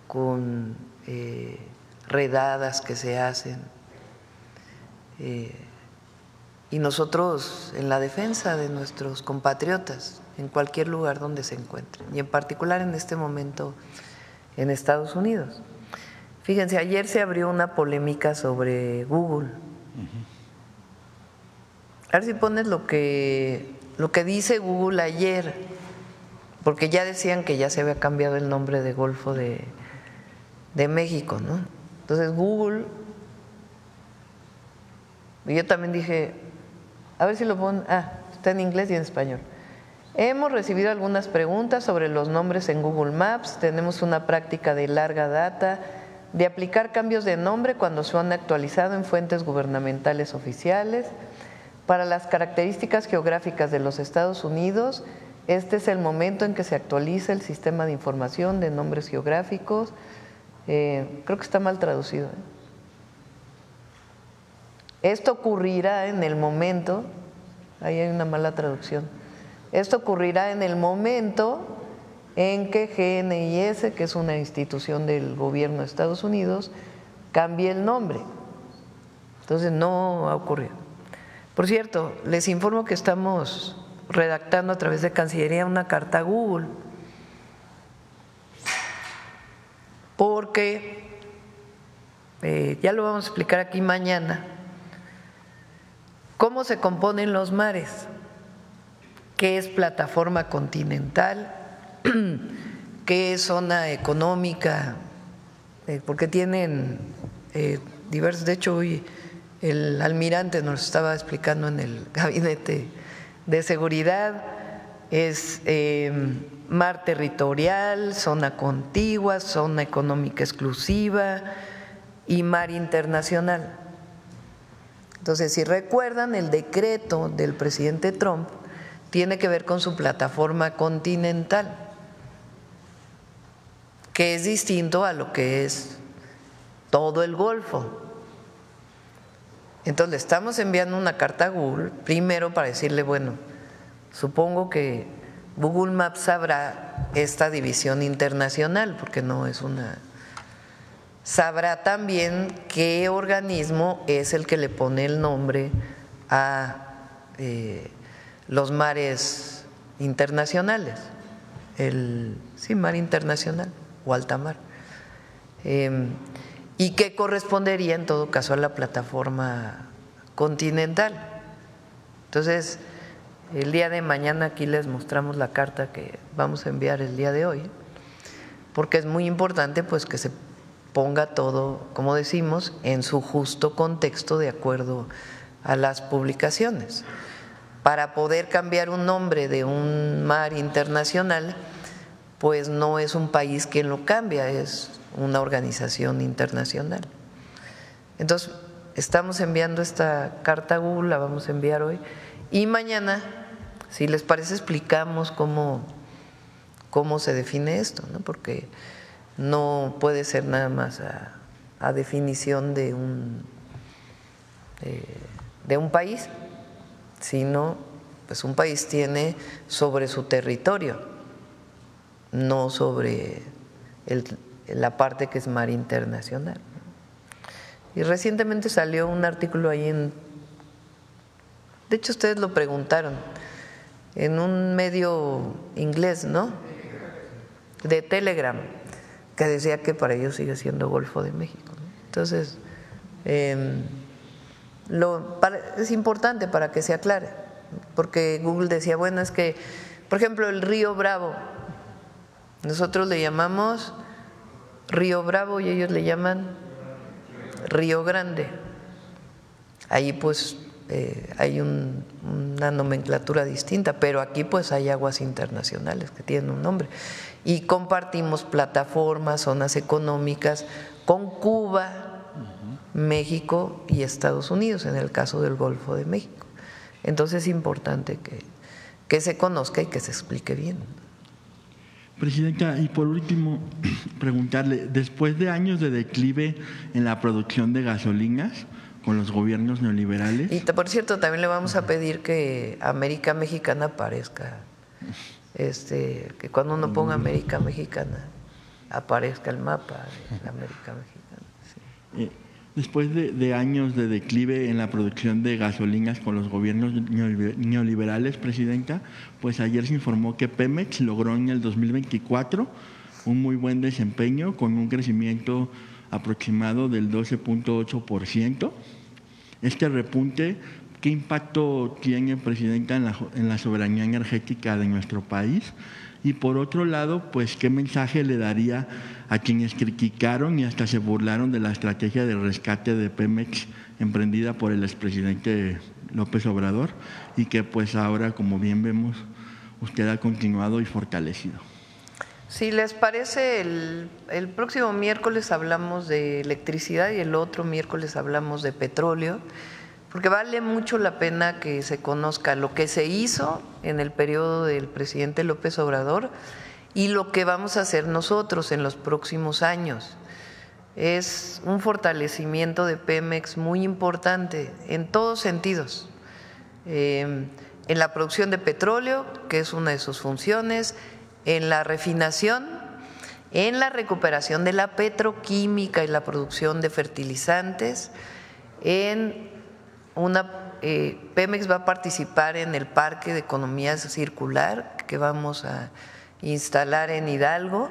con redadas que se hacen. Y nosotros en la defensa de nuestros compatriotas en cualquier lugar donde se encuentren, y en particular en este momento en Estados Unidos. Fíjense, ayer se abrió una polémica sobre Google. A ver si pones lo que dice Google ayer, porque ya decían que ya se había cambiado el nombre de Golfo de México, ¿no? Entonces Google, y yo también dije, a ver si lo ponen, está en inglés y en español. Hemos recibido algunas preguntas sobre los nombres en Google Maps. Tenemos una práctica de larga data de aplicar cambios de nombre cuando se han actualizado en fuentes gubernamentales oficiales. Para las características geográficas de los Estados Unidos, este es el momento en que se actualiza el sistema de información de nombres geográficos. Creo que está mal traducido. Esto ocurrirá en el momento, ahí hay una mala traducción. Esto ocurrirá en el momento en que GNIS, que es una institución del gobierno de Estados Unidos, cambie el nombre. Entonces no ha ocurrido. Por cierto, les informo que estamos redactando a través de Cancillería una carta a Google, porque ya lo vamos a explicar aquí mañana, cómo se componen los mares, qué es plataforma continental, qué es zona económica, porque tienen diversos. De hecho, hoy el almirante nos estaba explicando en el gabinete de seguridad, es mar territorial, zona contigua, zona económica exclusiva y mar internacional. Entonces, si recuerdan, el decreto del presidente Trump tiene que ver con su plataforma continental, que es distinto a lo que es todo el Golfo. Entonces le estamos enviando una carta a Google, primero para decirle, bueno, supongo que Google Maps sabrá esta división internacional, porque no es una… Sabrá también qué organismo es el que le pone el nombre a los mares internacionales, mar internacional o alta mar, y que correspondería en todo caso a la plataforma continental. Entonces, el día de mañana aquí les mostramos la carta que vamos a enviar el día de hoy, porque es muy importante pues que se ponga todo, como decimos, en su justo contexto de acuerdo a las publicaciones. Para poder cambiar un nombre de un mar internacional, pues no es un país quien lo cambia, es una organización internacional. Entonces, estamos enviando esta carta a Google, la vamos a enviar hoy, y mañana, si les parece, explicamos cómo se define esto, ¿no? Porque no puede ser nada más a definición de un país, sino pues un país tiene sobre su territorio, no sobre la parte que es mar internacional. Y recientemente salió un artículo ahí de hecho ustedes lo preguntaron, en un medio inglés, ¿no? De Telegram, que decía que para ellos sigue siendo Golfo de México, ¿no? Entonces, es importante para que se aclare, porque Google decía, bueno, es que, por ejemplo, el río Bravo, nosotros le llamamos Río Bravo y ellos le llaman Río Grande. Ahí pues hay una nomenclatura distinta, pero aquí pues hay aguas internacionales que tienen un nombre y compartimos plataformas, zonas económicas con Cuba, México y Estados Unidos, en el caso del Golfo de México. Entonces es importante que se conozca y que se explique bien. Presidenta, y por último, preguntarle, después de años de declive en la producción de gasolinas con los gobiernos neoliberales… Y por cierto, también le vamos a pedir que América Mexicana aparezca, que cuando uno ponga América Mexicana aparezca el mapa de la América Mexicana. Sí. Después de años de declive en la producción de gasolinas con los gobiernos neoliberales, Presidenta, pues ayer se informó que Pemex logró en el 2024 un muy buen desempeño con un crecimiento aproximado del 12.8%. Este repunte, ¿qué impacto tiene, Presidenta, en la soberanía energética de nuestro país? Y por otro lado, pues, ¿qué mensaje le daría a quienes criticaron y hasta se burlaron de la estrategia de rescate de Pemex emprendida por el expresidente López Obrador y que pues ahora, como bien vemos, usted ha continuado y fortalecido? Si les parece, el próximo miércoles hablamos de electricidad y el otro miércoles hablamos de petróleo, porque vale mucho la pena que se conozca lo que se hizo en el periodo del presidente López Obrador y lo que vamos a hacer nosotros en los próximos años. Es un fortalecimiento de Pemex muy importante en todos sentidos, en la producción de petróleo, que es una de sus funciones, en la refinación, en la recuperación de la petroquímica y la producción de fertilizantes, Pemex va a participar en el Parque de Economía Circular que vamos a instalar en Hidalgo,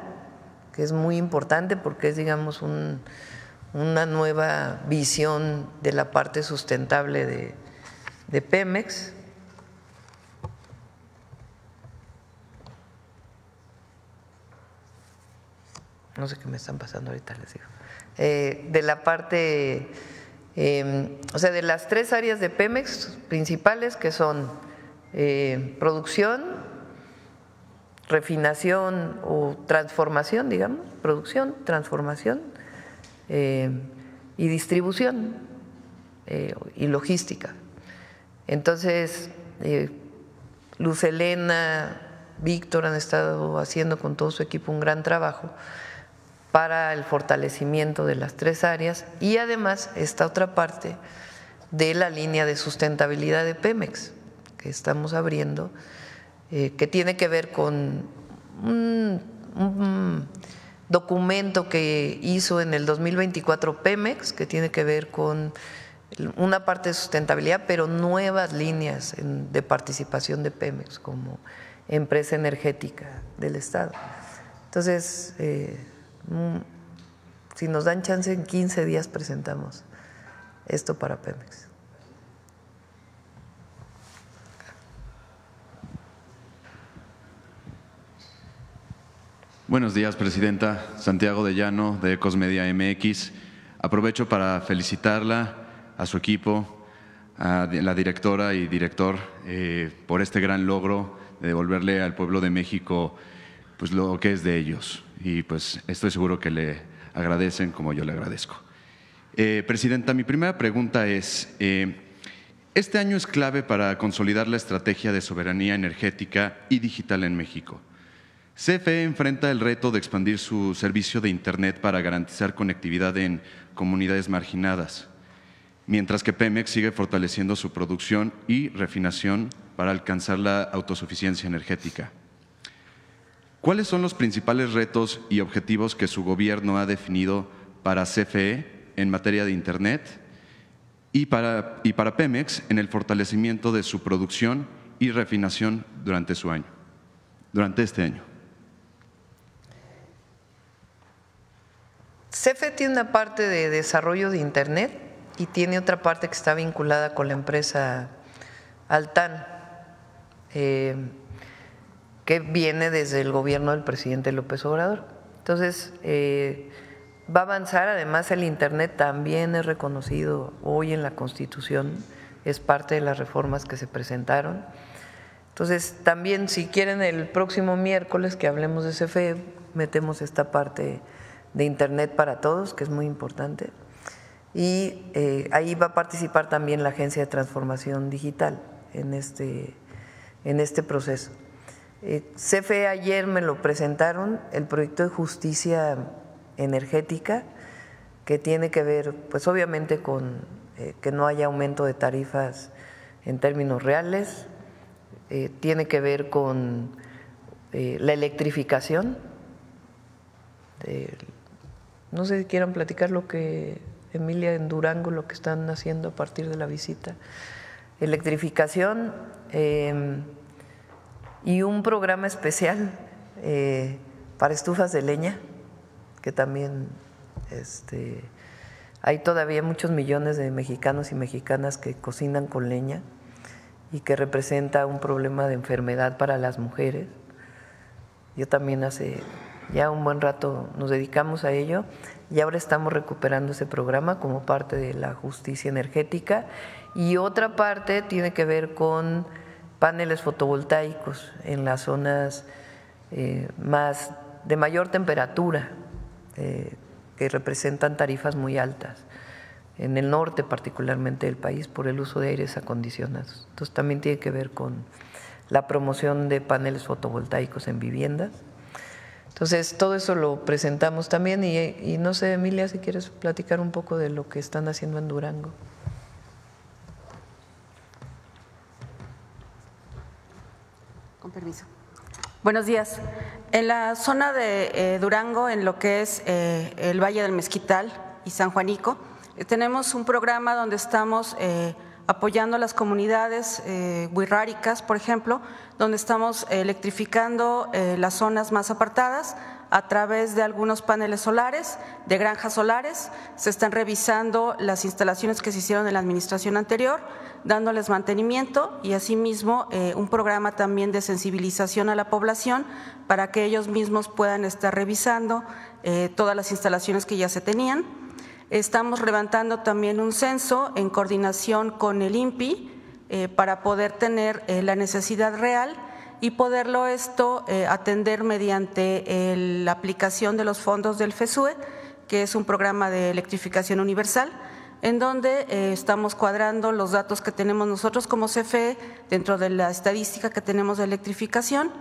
que es muy importante porque es, digamos, una nueva visión de la parte sustentable de Pemex. No sé qué me están pasando ahorita, les digo. De la parte… o sea, de las tres áreas de Pemex principales, que son producción, refinación o transformación, digamos, producción, transformación y distribución y logística. Entonces, Luz Helena, Víctor han estado haciendo con todo su equipo un gran trabajo para el fortalecimiento de las 3 áreas y además esta otra parte de la línea de sustentabilidad de Pemex que estamos abriendo, que tiene que ver con un documento que hizo en el 2024 Pemex, que tiene que ver con una parte de sustentabilidad, pero nuevas líneas de participación de Pemex como empresa energética del Estado. Entonces, si nos dan chance, en 15 días presentamos esto para Pemex. Buenos días, Presidenta. Santiago de Llano, de Ecos Media MX. Aprovecho para felicitarla, a su equipo, a la directora y director por este gran logro de devolverle al pueblo de México pues lo que es de ellos. Y pues estoy seguro que le agradecen como yo le agradezco. Presidenta, mi primera pregunta es, este año es clave para consolidar la estrategia de soberanía energética y digital en México. CFE enfrenta el reto de expandir su servicio de Internet para garantizar conectividad en comunidades marginadas, mientras que Pemex sigue fortaleciendo su producción y refinación para alcanzar la autosuficiencia energética. ¿Cuáles son los principales retos y objetivos que su gobierno ha definido para CFE en materia de Internet y para Pemex en el fortalecimiento de su producción y refinación durante este año? CFE tiene una parte de desarrollo de Internet y tiene otra parte que está vinculada con la empresa Altán, que viene desde el gobierno del presidente López Obrador. Entonces, va a avanzar. Además, el Internet también es reconocido hoy en la Constitución, es parte de las reformas que se presentaron. Entonces, también si quieren el próximo miércoles que hablemos de CFE, metemos esta parte de Internet para todos, que es muy importante. Y ahí va a participar también la Agencia de Transformación Digital en este proceso. CFE ayer me lo presentaron, el proyecto de justicia energética, que tiene que ver, pues obviamente, con que no haya aumento de tarifas en términos reales, tiene que ver con la electrificación. No sé si quieran platicar lo que Emilia en Durango, lo que están haciendo a partir de la visita. Electrificación y un programa especial para estufas de leña, que también hay todavía muchos millones de mexicanos y mexicanas que cocinan con leña y que representa un problema de enfermedad para las mujeres. Yo también hace ya un buen rato nos dedicamos a ello y ahora estamos recuperando ese programa como parte de la justicia energética, y otra parte tiene que ver con paneles fotovoltaicos en las zonas más de mayor temperatura, que representan tarifas muy altas, en el norte particularmente del país, por el uso de aires acondicionados. Entonces también tiene que ver con la promoción de paneles fotovoltaicos en viviendas. Entonces, todo eso lo presentamos también y no sé, Emilia, si quieres platicar un poco de lo que están haciendo en Durango. Con permiso. Buenos días. En la zona de Durango, en lo que es el Valle del Mezquital y San Juanico, tenemos un programa donde estamos apoyando a las comunidades huirráricas, por ejemplo, donde estamos electrificando las zonas más apartadas a través de algunos paneles solares, de granjas solares. Se están revisando las instalaciones que se hicieron en la administración anterior, dándoles mantenimiento, y asimismo un programa también de sensibilización a la población para que ellos mismos puedan estar revisando todas las instalaciones que ya se tenían. Estamos levantando también un censo en coordinación con el INPI para poder tener la necesidad real y poderlo atender mediante la aplicación de los fondos del FESUE, que es un programa de electrificación universal, en donde estamos cuadrando los datos que tenemos nosotros como CFE dentro de la estadística que tenemos de electrificación,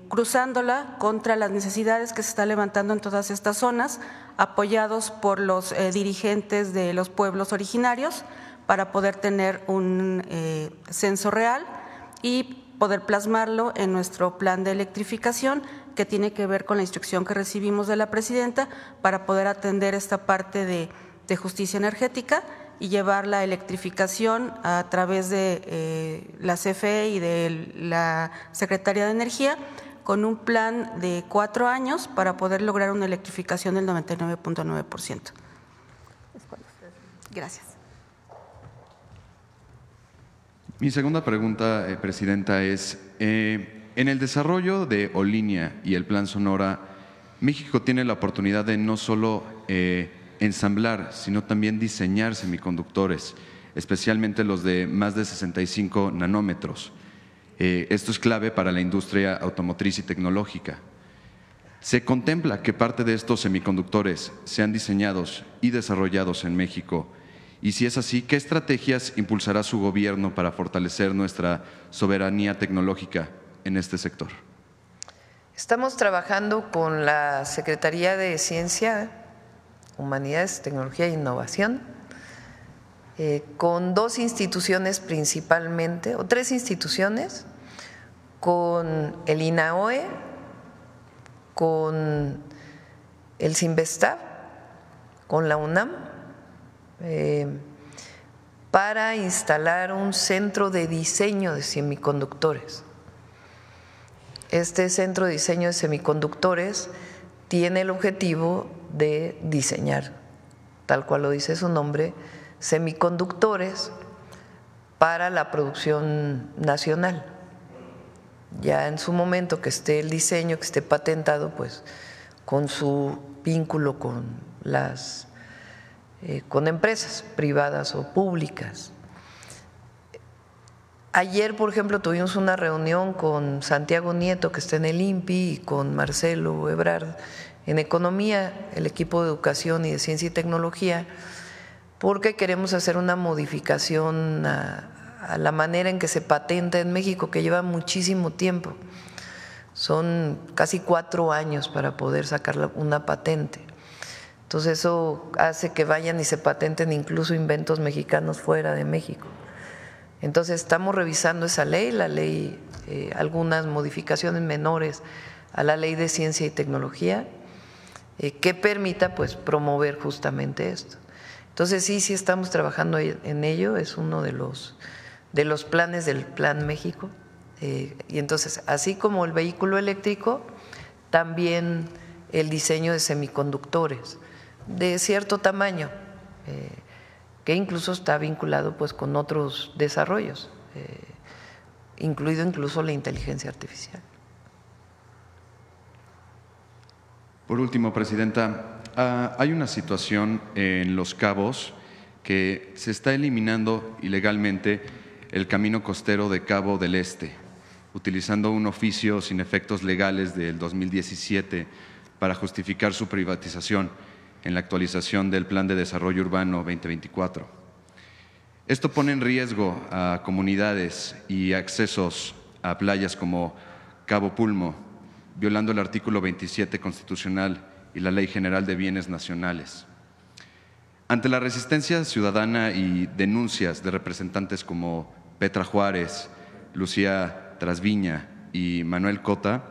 cruzándola contra las necesidades que se están levantando en todas estas zonas, apoyados por los dirigentes de los pueblos originarios para poder tener un censo real y poder plasmarlo en nuestro plan de electrificación, que tiene que ver con la instrucción que recibimos de la presidenta para poder atender esta parte de justicia energética y llevar la electrificación a través de la CFE y de la Secretaría de Energía con un plan de 4 años para poder lograr una electrificación del 99.9%. Gracias. Mi segunda pregunta, Presidenta, es, en el desarrollo de Olinea y el Plan Sonora, México tiene la oportunidad de no solo ensamblar, sino también diseñar semiconductores, especialmente los de más de 65 nanómetros. Esto es clave para la industria automotriz y tecnológica. ¿Se contempla que parte de estos semiconductores sean diseñados y desarrollados en México? Y si es así, ¿qué estrategias impulsará su gobierno para fortalecer nuestra soberanía tecnológica en este sector? Estamos trabajando con la Secretaría de Ciencia, Humanidades, Tecnología e Innovación, con 2 instituciones principalmente, o 3 instituciones, con el INAOE, con el CINVESTAB, con la UNAM, para instalar un centro de diseño de semiconductores. Este centro de diseño de semiconductores tiene el objetivo de diseñar, tal cual lo dice su nombre, semiconductores para la producción nacional. Ya en su momento que esté el diseño, que esté patentado, pues con su vínculo con con empresas privadas o públicas. Ayer, por ejemplo, tuvimos una reunión con Santiago Nieto, que está en el INPI, y con Marcelo Ebrard en Economía, el equipo de Educación y de Ciencia y Tecnología, porque queremos hacer una modificación a la manera en que se patenta en México, que lleva muchísimo tiempo. Son casi 4 años para poder sacar una patente. Entonces eso hace que vayan y se patenten incluso inventos mexicanos fuera de México. Entonces estamos revisando esa ley, la ley, algunas modificaciones menores a la Ley de Ciencia y Tecnología, que permita pues promover justamente esto. Entonces sí estamos trabajando en ello, es uno de los planes del Plan México. Y entonces, así como el vehículo eléctrico, también el diseño de semiconductores de cierto tamaño, que incluso está vinculado pues con otros desarrollos, incluido incluso la inteligencia artificial. Por último, Presidenta, hay una situación en Los Cabos que se está eliminando ilegalmente el camino costero de Cabo del Este, utilizando un oficio sin efectos legales del 2017 para justificar su privatización en la actualización del Plan de Desarrollo Urbano 2024. Esto pone en riesgo a comunidades y accesos a playas como Cabo Pulmo, violando el artículo 27 constitucional y la Ley General de Bienes Nacionales. Ante la resistencia ciudadana y denuncias de representantes como Petra Juárez, Lucía Trasviña y Manuel Cota,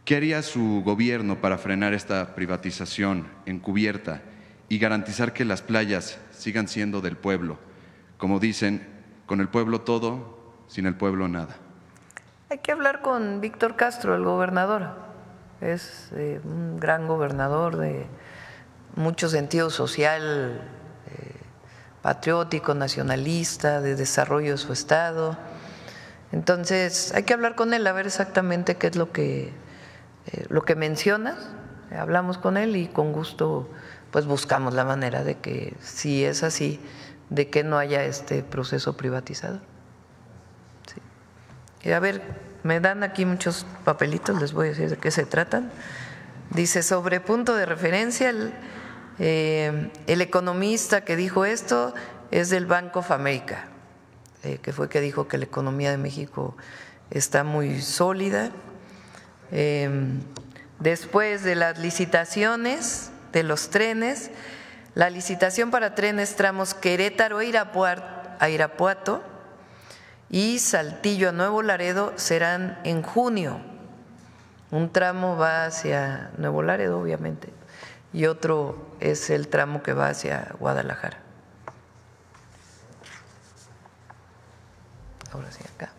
¿qué haría su gobierno para frenar esta privatización encubierta y garantizar que las playas sigan siendo del pueblo? Como dicen, con el pueblo todo, sin el pueblo nada. Hay que hablar con Víctor Castro, el gobernador. Es un gran gobernador de mucho sentido social, patriótico, nacionalista, de desarrollo de su estado. Entonces hay que hablar con él a ver exactamente qué es lo que mencionas. Hablamos con él y con gusto pues buscamos la manera de que, si es así, de que no haya este proceso privatizador. Sí. Y a ver, me dan aquí muchos papelitos, les voy a decir de qué se tratan. Dice, sobre punto de referencia, El economista que dijo esto es del Bank of America, que fue que dijo que la economía de México está muy sólida. Después de las licitaciones de los trenes, la licitación para trenes tramos Querétaro a Irapuato y Saltillo a Nuevo Laredo serán en junio. Un tramo va hacia Nuevo Laredo, obviamente, y otro es el tramo que va hacia Guadalajara. Ahora sí, acá.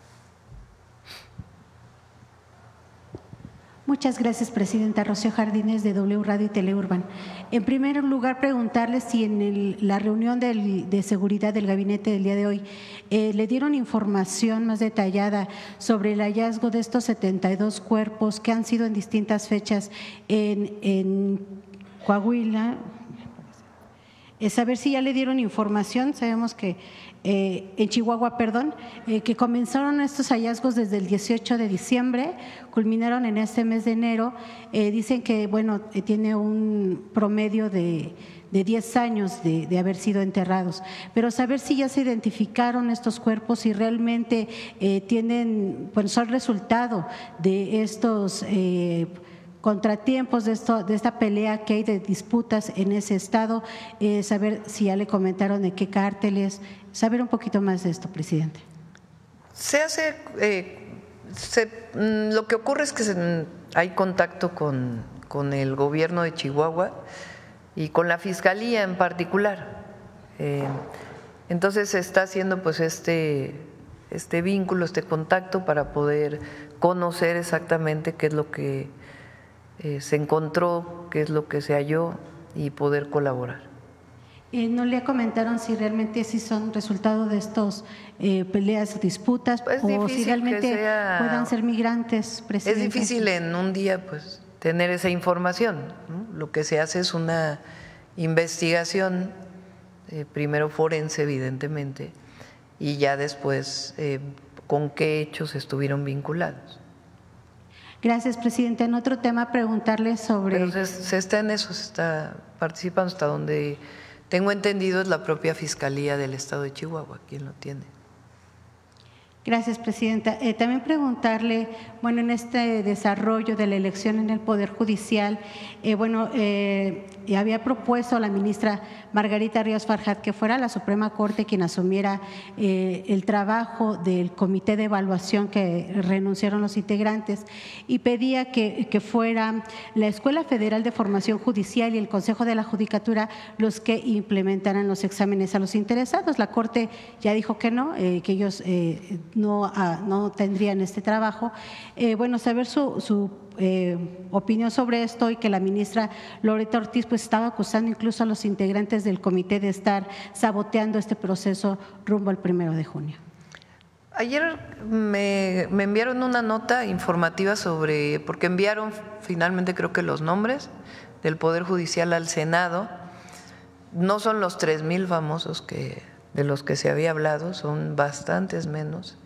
Muchas gracias, presidenta. Rocío Jardines, de W Radio y Teleurban. En primer lugar, preguntarle si en la reunión de seguridad del gabinete del día de hoy le dieron información más detallada sobre el hallazgo de estos 72 cuerpos que han sido en distintas fechas en Coahuila. Saber si ya le dieron información. Sabemos que en Chihuahua, que comenzaron estos hallazgos desde el 18 de diciembre, culminaron en este mes de enero. Dicen que, bueno, tiene un promedio de 10 años de haber sido enterrados, pero saber si ya se identificaron estos cuerpos y realmente son resultado de estos contratiempos de esta pelea que hay de disputas en ese estado, saber si ya le comentaron de qué cárteles, saber un poquito más de esto, presidente. Lo que ocurre es que hay contacto con el gobierno de Chihuahua y con la fiscalía en particular. Entonces se está haciendo pues este vínculo, este contacto para poder conocer exactamente qué es lo que se encontró, qué es lo que se halló y poder colaborar. ¿No le comentaron si realmente sí son resultado de estos peleas, disputas, o si realmente puedan ser migrantes, presidente? Es difícil en un día pues tener esa información, ¿no? Lo que se hace es una investigación, primero forense evidentemente, y ya después con qué hechos estuvieron vinculados. Gracias, presidente. En otro tema, preguntarle sobre… Pero se está en eso, se está participando hasta donde tengo entendido es la propia Fiscalía del Estado de Chihuahua quien lo tiene. Gracias, presidenta. También preguntarle, bueno, en este desarrollo de la elección en el Poder Judicial, había propuesto a la ministra Margarita Ríos Farjat que fuera la Suprema Corte quien asumiera el trabajo del comité de evaluación que renunciaron los integrantes, y pedía que fuera la Escuela Federal de Formación Judicial y el Consejo de la Judicatura los que implementaran los exámenes a los interesados. La Corte ya dijo que no, que ellos no tendrían este trabajo. Saber su opinión sobre esto, y que la ministra Loretta Ortiz pues estaba acusando incluso a los integrantes del comité de estar saboteando este proceso rumbo al 1 de junio. Ayer me enviaron una nota informativa porque enviaron finalmente creo que los nombres del Poder Judicial al Senado. No son los 3,000 famosos de los que se había hablado, son bastantes menos.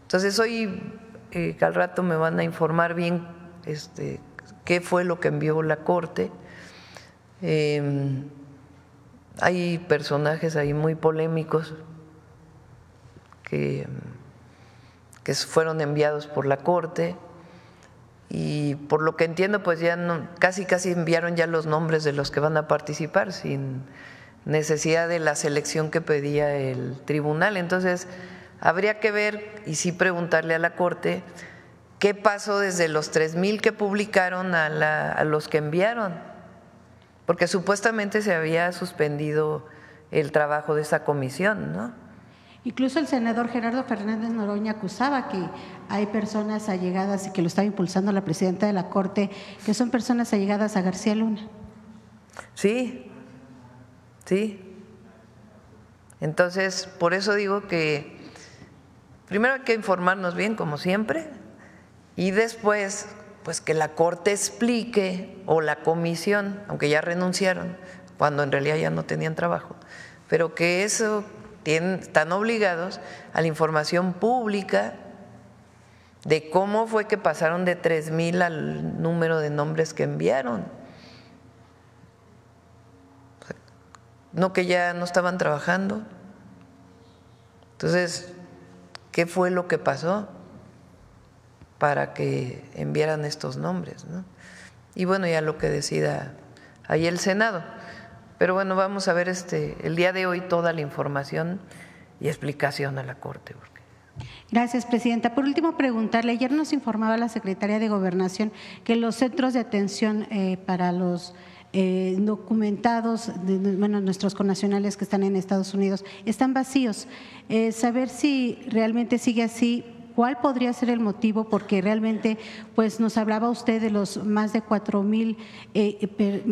Entonces hoy al rato me van a informar bien qué fue lo que envió la Corte. Hay personajes ahí muy polémicos que fueron enviados por la Corte, y por lo que entiendo pues ya casi enviaron ya los nombres de los que van a participar sin necesidad de la selección que pedía el tribunal. Entonces habría que ver y sí preguntarle a la Corte qué pasó desde los 3,000 que publicaron a los que enviaron, porque supuestamente se había suspendido el trabajo de esa comisión, ¿no? Incluso el senador Gerardo Fernández Noroña acusaba que hay personas allegadas, y que lo estaba impulsando la presidenta de la Corte, que son personas allegadas a García Luna. Sí. Entonces, por eso digo que primero hay que informarnos bien, como siempre, y después pues que la Corte explique, o la comisión, aunque ya renunciaron, cuando en realidad ya no tenían trabajo, pero que están obligados a la información pública de cómo fue que pasaron de 3,000 al número de nombres que enviaron. ¿No que ya no estaban trabajando? Entonces, ¿qué fue lo que pasó para que enviaran estos nombres, ¿no? Y bueno, ya lo que decida ahí el Senado. Pero bueno, vamos a ver el día de hoy toda la información y explicación a la Corte. Gracias, presidenta. Por último, preguntarle, ayer nos informaba la secretaria de Gobernación que los centros de atención para los documentados, bueno, nuestros connacionales que están en Estados Unidos, están vacíos. Saber si realmente sigue así, ¿cuál podría ser el motivo? Porque realmente, pues nos hablaba usted de los más de 4,000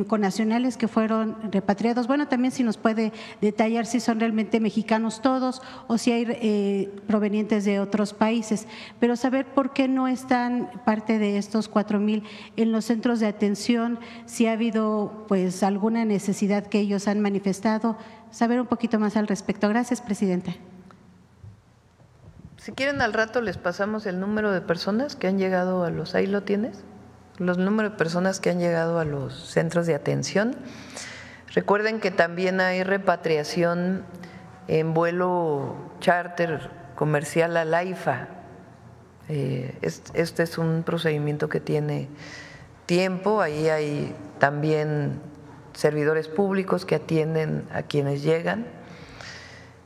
connacionales que fueron repatriados. Bueno, también si nos puede detallar si son realmente mexicanos todos o si hay provenientes de otros países. Pero saber por qué no están parte de estos 4,000 en los centros de atención, si ha habido pues alguna necesidad que ellos han manifestado. Saber un poquito más al respecto. Gracias, presidenta. Si quieren al rato les pasamos el número de personas que han llegado a los, ahí lo tienes, los números de personas que han llegado a los centros de atención. Recuerden que también hay repatriación en vuelo charter comercial a la IFA. Este es un procedimiento que tiene tiempo, ahí hay también servidores públicos que atienden a quienes llegan.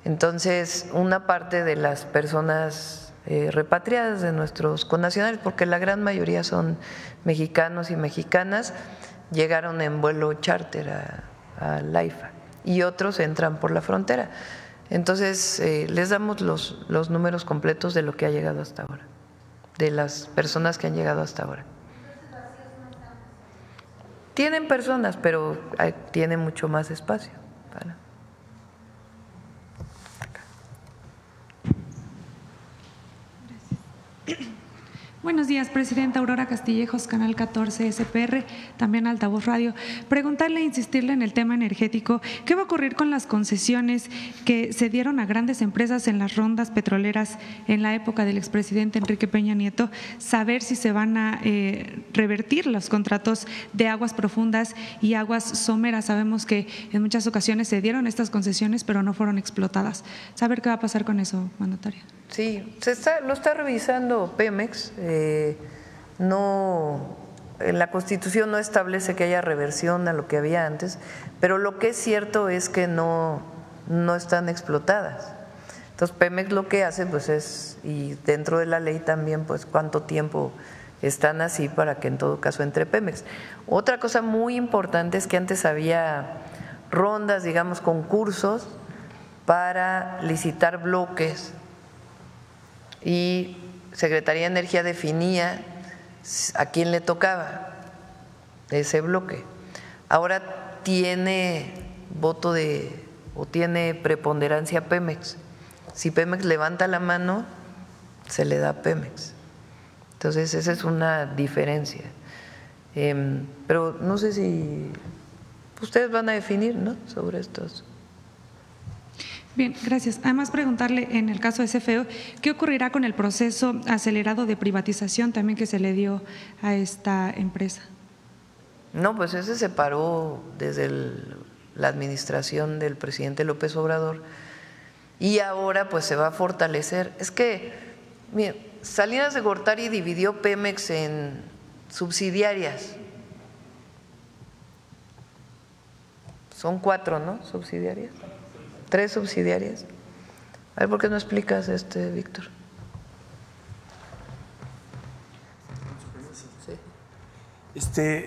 Entonces, una parte de las personas repatriadas de nuestros connacionales, porque la gran mayoría son mexicanos y mexicanas, llegaron en vuelo charter a la IFA y otros entran por la frontera. Entonces, les damos los números completos de lo que ha llegado hasta ahora, de las personas que han llegado hasta ahora. Tienen personas, pero tiene mucho más espacio para… Buenos días, presidenta. Aurora Castillejos, Canal 14 SPR, también Altavoz Radio. Preguntarle, insistirle en el tema energético, ¿qué va a ocurrir con las concesiones que se dieron a grandes empresas en las rondas petroleras en la época del expresidente Enrique Peña Nieto? Saber si se van a revertir los contratos de aguas profundas y aguas someras. Sabemos que en muchas ocasiones se dieron estas concesiones, pero no fueron explotadas. Saber qué va a pasar con eso, mandataria. Sí, lo está revisando Pemex. No, en la Constitución no establece que haya reversión a lo que había antes, pero lo que es cierto es que no están explotadas. Entonces Pemex lo que hace pues es, y dentro de la ley también, pues cuánto tiempo están así para que en todo caso entre Pemex. Otra cosa muy importante es que antes había rondas, digamos, concursos para licitar bloques y Secretaría de Energía definía a quién le tocaba ese bloque. Ahora tiene voto o tiene preponderancia Pemex. Si Pemex levanta la mano, se le da a Pemex. Entonces esa es una diferencia. Pero no sé si ustedes van a definir, ¿no?, sobre estos. Bien, gracias. Además, preguntarle en el caso de CFE, ¿qué ocurrirá con el proceso acelerado de privatización también que se le dio a esta empresa? No, pues ese se paró desde la administración del presidente López Obrador y ahora pues se va a fortalecer. Es que, miren, Salinas de Gortari dividió Pemex en subsidiarias. Son 4, ¿no?, subsidiarias. 3 subsidiarias. A ver, ¿por qué no explicas, Víctor?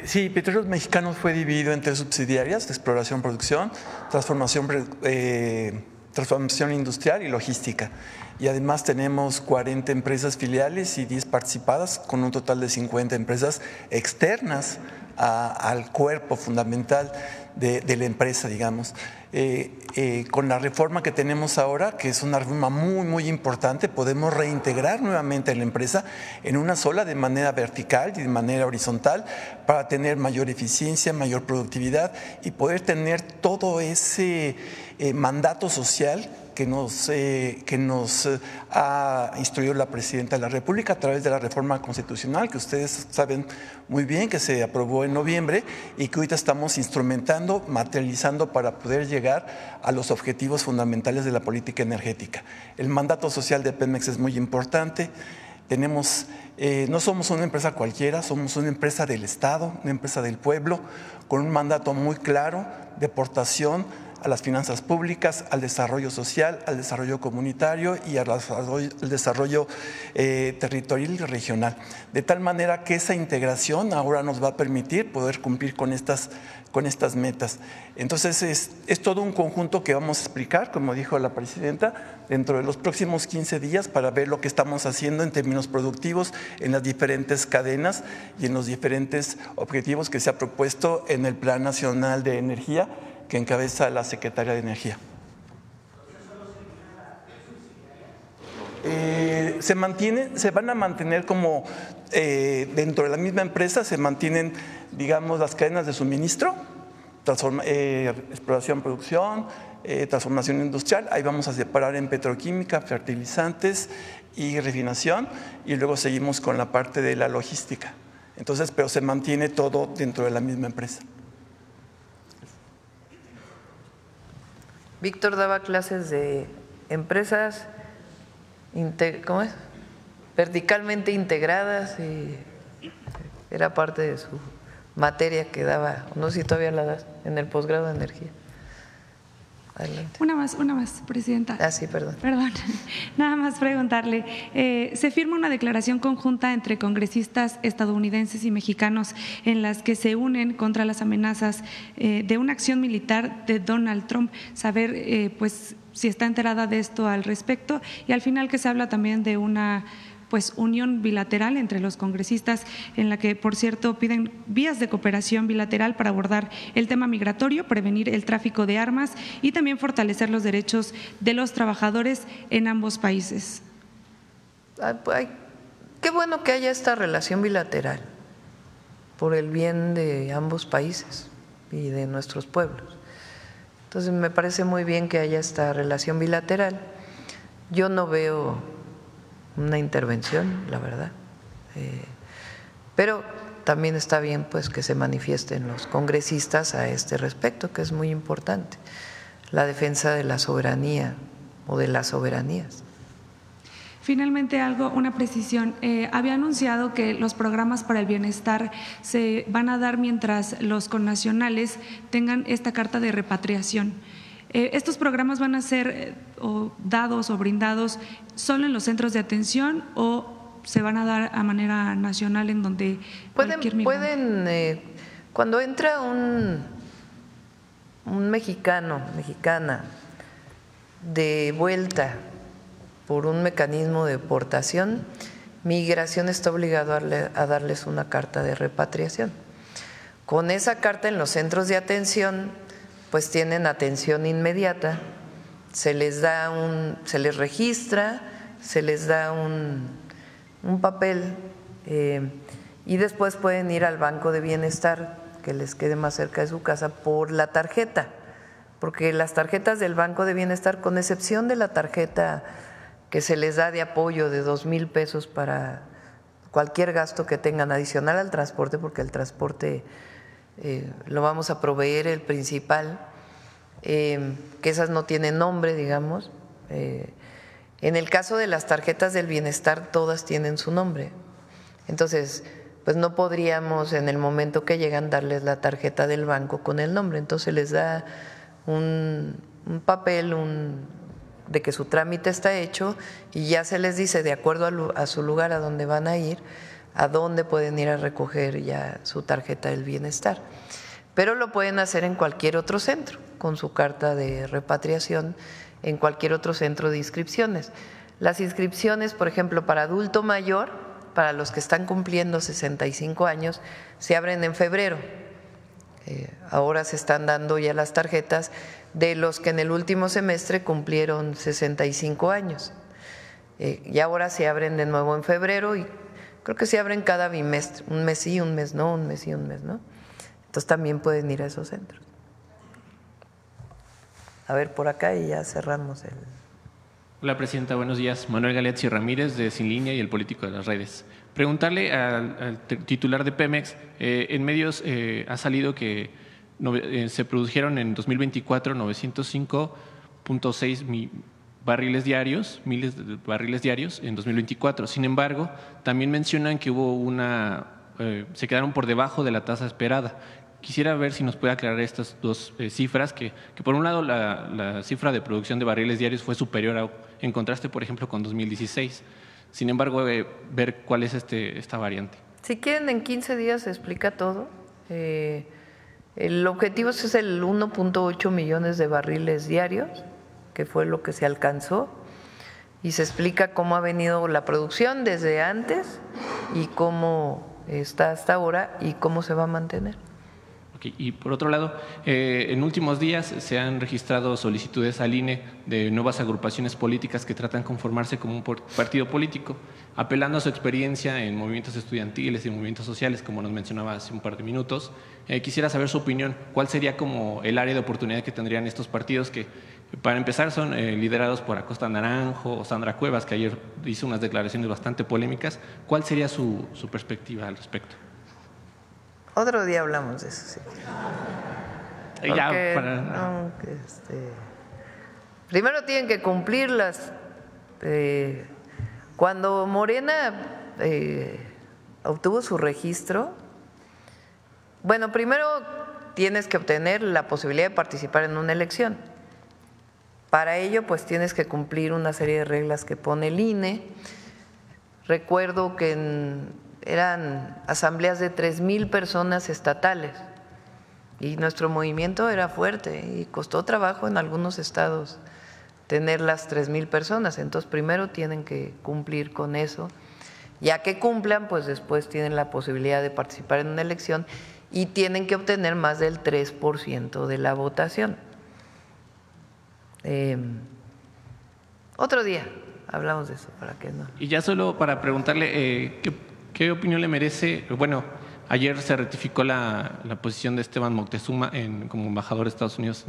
Sí, Petróleos Mexicanos fue dividido en 3 subsidiarias: de exploración, producción, transformación industrial y logística. Y además tenemos 40 empresas filiales y 10 participadas, con un total de 50 empresas externas al cuerpo fundamental de la empresa, digamos. Con la reforma que tenemos ahora, que es una reforma muy, muy importante, podemos reintegrar nuevamente a la empresa en una sola, de manera vertical y de manera horizontal, para tener mayor eficiencia, mayor productividad y poder tener todo ese mandato social que nos ha instruido la Presidenta de la República a través de la reforma constitucional, que ustedes saben muy bien que se aprobó en noviembre y que ahorita estamos instrumentando, materializando para poder llegar llegar a los objetivos fundamentales de la política energética. El mandato social de Pemex es muy importante. No somos una empresa cualquiera, somos una empresa del Estado, una empresa del pueblo, con un mandato muy claro de aportación a las finanzas públicas, al desarrollo social, al desarrollo comunitario y al desarrollo territorial y regional. De tal manera que esa integración ahora nos va a permitir poder cumplir con estas metas. Entonces es todo un conjunto que vamos a explicar, como dijo la presidenta, dentro de los próximos 15 días para ver lo que estamos haciendo en términos productivos en las diferentes cadenas y en los diferentes objetivos que se ha propuesto en el Plan Nacional de Energía que encabeza la Secretaría de Energía. Se van a mantener como dentro de la misma empresa, se mantienen, digamos, las cadenas de suministro, exploración, producción, transformación industrial. Ahí vamos a separar en petroquímica, fertilizantes y refinación, y luego seguimos con la parte de la logística. Entonces, pero se mantiene todo dentro de la misma empresa. Víctor daba clases de empresas verticalmente integradas y era parte de su materia que daba, no sé si todavía la das, en el posgrado de energía. Adelante. Una más, presidenta. Ah, sí, perdón. Perdón, nada más preguntarle. Se firma una declaración conjunta entre congresistas estadounidenses y mexicanos en las que se unen contra las amenazas de una acción militar de Donald Trump. Saber, pues, si está enterada de esto al respecto, y al final que se habla también de una unión bilateral entre los congresistas, en la que, por cierto, piden vías de cooperación bilateral para abordar el tema migratorio, prevenir el tráfico de armas y también fortalecer los derechos de los trabajadores en ambos países. Qué bueno que haya esta relación bilateral por el bien de ambos países y de nuestros pueblos. Entonces, me parece muy bien que haya esta relación bilateral. Yo no veo una intervención, la verdad, pero también está bien pues que se manifiesten los congresistas a este respecto, que es muy importante, la defensa de la soberanía o de las soberanías. Finalmente, una precisión. Había anunciado que los programas para el bienestar se van a dar mientras los connacionales tengan esta carta de repatriación. ¿Estos programas van a ser dados o brindados solo en los centros de atención o se van a dar a manera nacional en donde pueden cuando entra un mexicana de vuelta por un mecanismo de deportación, Migración está obligado a darles una carta de repatriación. Con esa carta en los centros de atención pues tienen atención inmediata, se les registra, se les da un papel y después pueden ir al Banco de Bienestar que les quede más cerca de su casa por la tarjeta, porque las tarjetas del Banco de Bienestar, con excepción de la tarjeta que se les da de apoyo de 2,000 pesos para cualquier gasto que tengan adicional al transporte, porque el transporte lo vamos a proveer el principal, que esas no tienen nombre, digamos. En el caso de las tarjetas del bienestar, todas tienen su nombre. Entonces, pues no podríamos en el momento que llegan darles la tarjeta del banco con el nombre. Entonces les da un papel de que su trámite está hecho y ya se les dice, de acuerdo a su lugar a donde van a ir, a dónde pueden ir a recoger ya su tarjeta del bienestar. Pero lo pueden hacer en cualquier otro centro, con su carta de repatriación, en cualquier otro centro de inscripciones. Las inscripciones, por ejemplo, para adulto mayor, para los que están cumpliendo 65 años, se abren en febrero. Ahora se están dando ya las tarjetas de los que en el último semestre cumplieron 65 años. Y ahora se abren de nuevo en febrero y creo que se abren cada bimestre, un mes sí, un mes no, un mes sí, un mes no. Entonces también pueden ir a esos centros. A ver, por acá y ya cerramos el… Hola, Presidenta, buenos días. Manuel Galeazzi Ramírez, de Sin Línea y el Político de las Redes. Preguntarle al titular de Pemex, en medios ha salido que se produjeron en 2024 905.6 barriles diarios, miles de barriles diarios en 2024. Sin embargo, también mencionan que hubo se quedaron por debajo de la tasa esperada. Quisiera ver si nos puede aclarar estas dos cifras, que por un lado la cifra de producción de barriles diarios fue superior en contraste, por ejemplo, con 2016. Sin embargo, ver cuál es esta variante. Si quieren, en 15 días se explica todo. El objetivo es el 1.8 millones de barriles diarios, que fue lo que se alcanzó, y se explica cómo ha venido la producción desde antes y cómo está hasta ahora y cómo se va a mantener. Okay. Y por otro lado, en últimos días se han registrado solicitudes al INE de nuevas agrupaciones políticas que tratan de conformarse como un partido político, apelando a su experiencia en movimientos estudiantiles y movimientos sociales, como nos mencionaba hace un par de minutos. Quisiera saber su opinión. ¿Cuál sería como el área de oportunidad que tendrían estos partidos que, para empezar, son liderados por Acosta Naranjo o Sandra Cuevas, que ayer hizo unas declaraciones bastante polémicas? ¿Cuál sería su perspectiva al respecto? Otro día hablamos de eso, sí. Primero tienen que cumplir cuando Morena obtuvo su registro, bueno, primero tienes que obtener la posibilidad de participar en una elección. Para ello, pues tienes que cumplir una serie de reglas que pone el INE. Recuerdo que eran asambleas de 3,000 personas estatales y nuestro movimiento era fuerte y costó trabajo en algunos estados tener las 3,000 personas. Entonces primero tienen que cumplir con eso, ya que cumplan, pues después tienen la posibilidad de participar en una elección y tienen que obtener más del 3% de la votación. Otro día hablamos de eso, para que no. Y ya solo para preguntarle ¿qué opinión le merece? Bueno, ayer se ratificó la posición de Esteban Moctezuma como embajador de Estados Unidos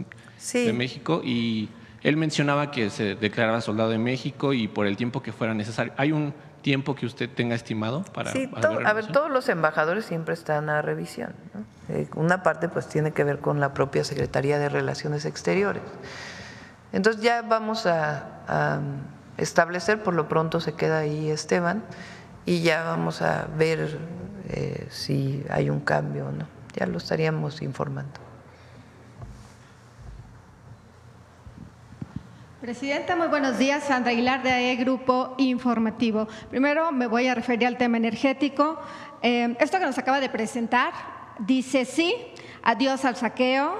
de México, y él mencionaba que se declaraba soldado de México y por el tiempo que fuera necesario. ¿Hay un tiempo que usted tenga estimado para? Sí, todos los embajadores siempre están a revisión, ¿no? Una parte pues tiene que ver con la propia Secretaría de Relaciones Exteriores. Entonces ya vamos a establecer, por lo pronto se queda ahí Esteban, y ya vamos a ver si hay un cambio o no. Ya lo estaríamos informando. Presidenta, muy buenos días. Sandra Aguilar, de AE Grupo Informativo. Primero me voy a referir al tema energético. Esto que nos acaba de presentar dice sí, adiós al saqueo,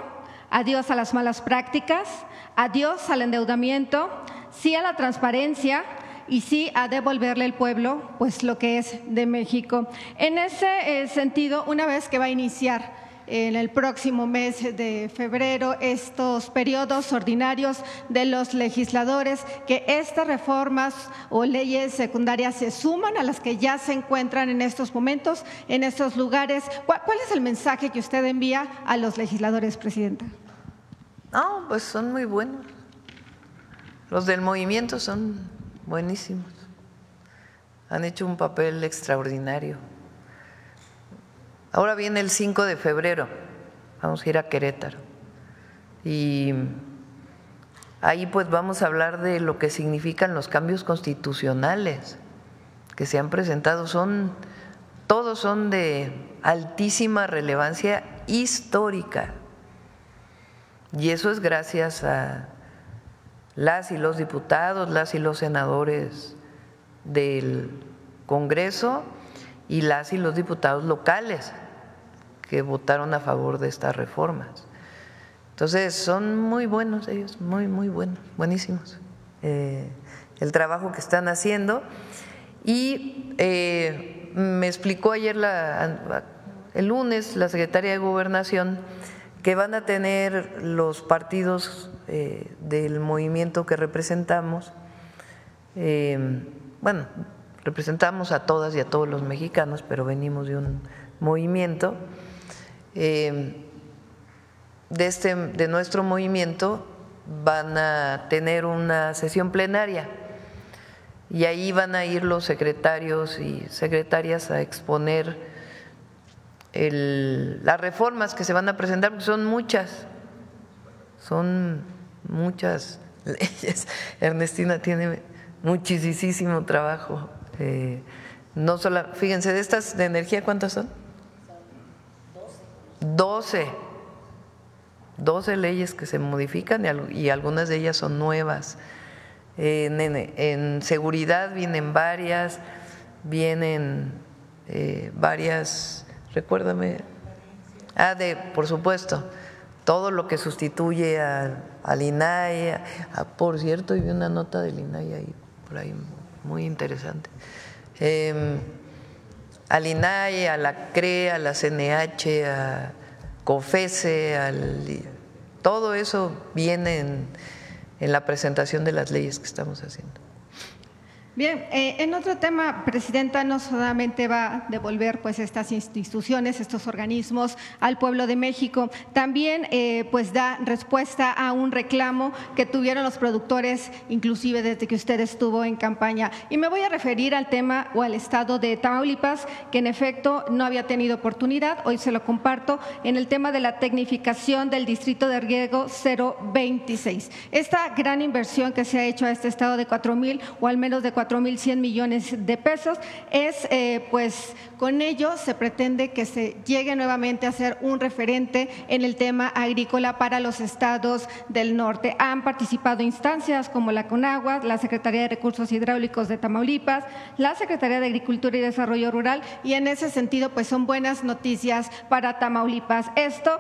adiós a las malas prácticas, adiós al endeudamiento, sí a la transparencia y sí a devolverle al pueblo pues lo que es de México. En ese sentido, una vez que va a iniciar en el próximo mes de febrero estos periodos ordinarios de los legisladores, que estas reformas o leyes secundarias se suman a las que ya se encuentran en estos momentos, en estos lugares. ¿Cuál es el mensaje que usted envía a los legisladores, Presidenta? No, pues son muy buenos. Los del movimiento son buenísimos. Han hecho un papel extraordinario. Ahora viene el 5 de febrero, vamos a ir a Querétaro y ahí pues vamos a hablar de lo que significan los cambios constitucionales que se han presentado. Todos son de altísima relevancia histórica y eso es gracias a las y los diputados, las y los senadores del Congreso y las y los diputados locales que votaron a favor de estas reformas. Entonces son muy buenos ellos, muy buenos, buenísimos el trabajo que están haciendo. Y me explicó ayer el lunes la secretaria de Gobernación que van a tener los partidos del movimiento que representamos, bueno, representamos a todas y a todos los mexicanos, pero venimos de un movimiento. De nuestro movimiento van a tener una sesión plenaria y ahí van a ir los secretarios y secretarias a exponer las reformas que se van a presentar, porque son muchas leyes. Ernestina tiene muchísimo trabajo. No solo, fíjense, de estas de energía, ¿cuántas son? 12 leyes que se modifican y algunas de ellas son nuevas. En seguridad vienen varias, recuérdame, por supuesto, todo lo que sustituye al INAI, por cierto, y vi una nota del INAI ahí, por ahí, muy interesante. Al INAI, a la CRE, a la CNH, a COFESE, todo eso viene en la presentación de las leyes que estamos haciendo. Bien, en otro tema, Presidenta, no solamente va a devolver pues estas instituciones, estos organismos al pueblo de México, también pues da respuesta a un reclamo que tuvieron los productores, inclusive desde que usted estuvo en campaña. Y me voy a referir al tema o al estado de Tamaulipas, que en efecto no había tenido oportunidad, hoy se lo comparto, en el tema de la tecnificación del distrito de riego 026. Esta gran inversión que se ha hecho a este estado de 4,000 o al menos de 4,100 millones de pesos, pues con ello se pretende que se llegue nuevamente a ser un referente en el tema agrícola para los estados del norte. Han participado instancias como la CONAGUA, la Secretaría de Recursos Hidráulicos de Tamaulipas, la Secretaría de Agricultura y Desarrollo Rural, y en ese sentido pues son buenas noticias para Tamaulipas. Esto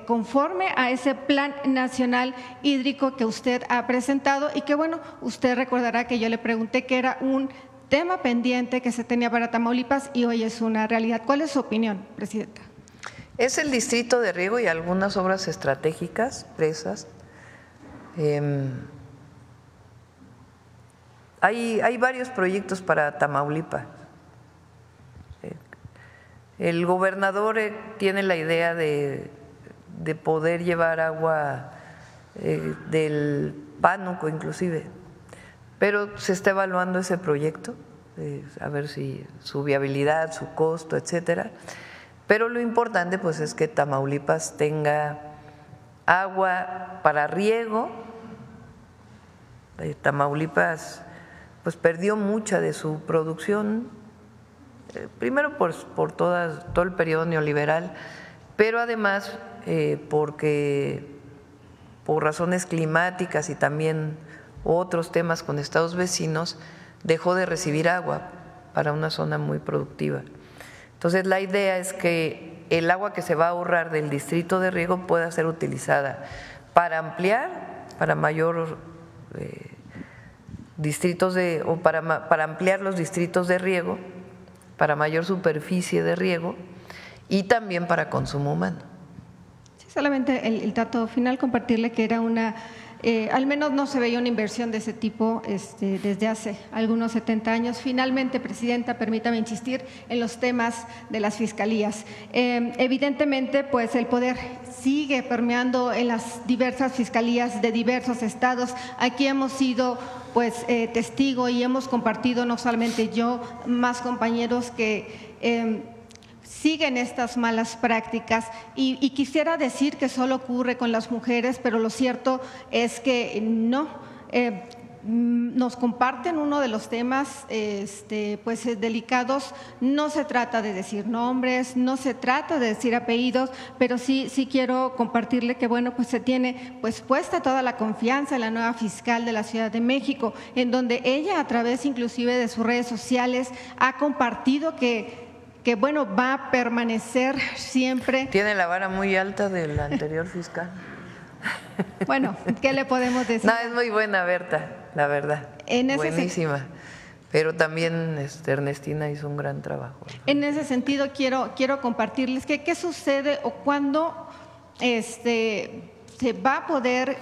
conforme a ese Plan Nacional Hídrico que usted ha presentado y que bueno, usted recordará que yo le pregunté que era un tema pendiente que se tenía para Tamaulipas y hoy es una realidad. ¿Cuál es su opinión, Presidenta? Es el distrito de riego y algunas obras estratégicas, presas. Hay varios proyectos para Tamaulipas. El gobernador tiene la idea de poder llevar agua del Pánuco inclusive, pero se está evaluando ese proyecto, a ver si su viabilidad, su costo, etcétera. Pero lo importante pues es que Tamaulipas tenga agua para riego. Tamaulipas pues perdió mucha de su producción, primero por todo el periodo neoliberal, pero además porque por razones climáticas y también otros temas con estados vecinos, dejó de recibir agua para una zona muy productiva. Entonces la idea es que el agua que se va a ahorrar del distrito de riego pueda ser utilizada para ampliar, para mayor para ampliar los distritos de riego, para mayor superficie de riego y también para consumo humano. Sí, solamente el dato final, compartirle que era al menos no se veía una inversión de ese tipo desde hace algunos 70 años. Finalmente, Presidenta, permítame insistir en los temas de las fiscalías. Evidentemente, pues el poder sigue permeando en las diversas fiscalías de diversos estados. Aquí hemos sido pues testigo y hemos compartido, no solamente yo, más compañeros que siguen estas malas prácticas y quisiera decir que solo ocurre con las mujeres, pero lo cierto es que no. Nos comparten uno de los temas pues delicados. No se trata de decir nombres, no se trata de decir apellidos, pero sí quiero compartirle que bueno, pues se tiene pues puesta toda la confianza en la nueva fiscal de la Ciudad de México, en donde ella a través inclusive de sus redes sociales ha compartido que bueno, va a permanecer siempre. Tiene la vara muy alta del anterior fiscal. Bueno, ¿qué le podemos decir? No, es muy buena Berta, la verdad. Buenísima. Pero también Ernestina hizo un gran trabajo. En ese sentido quiero compartirles que qué sucede o cuándo se va a poder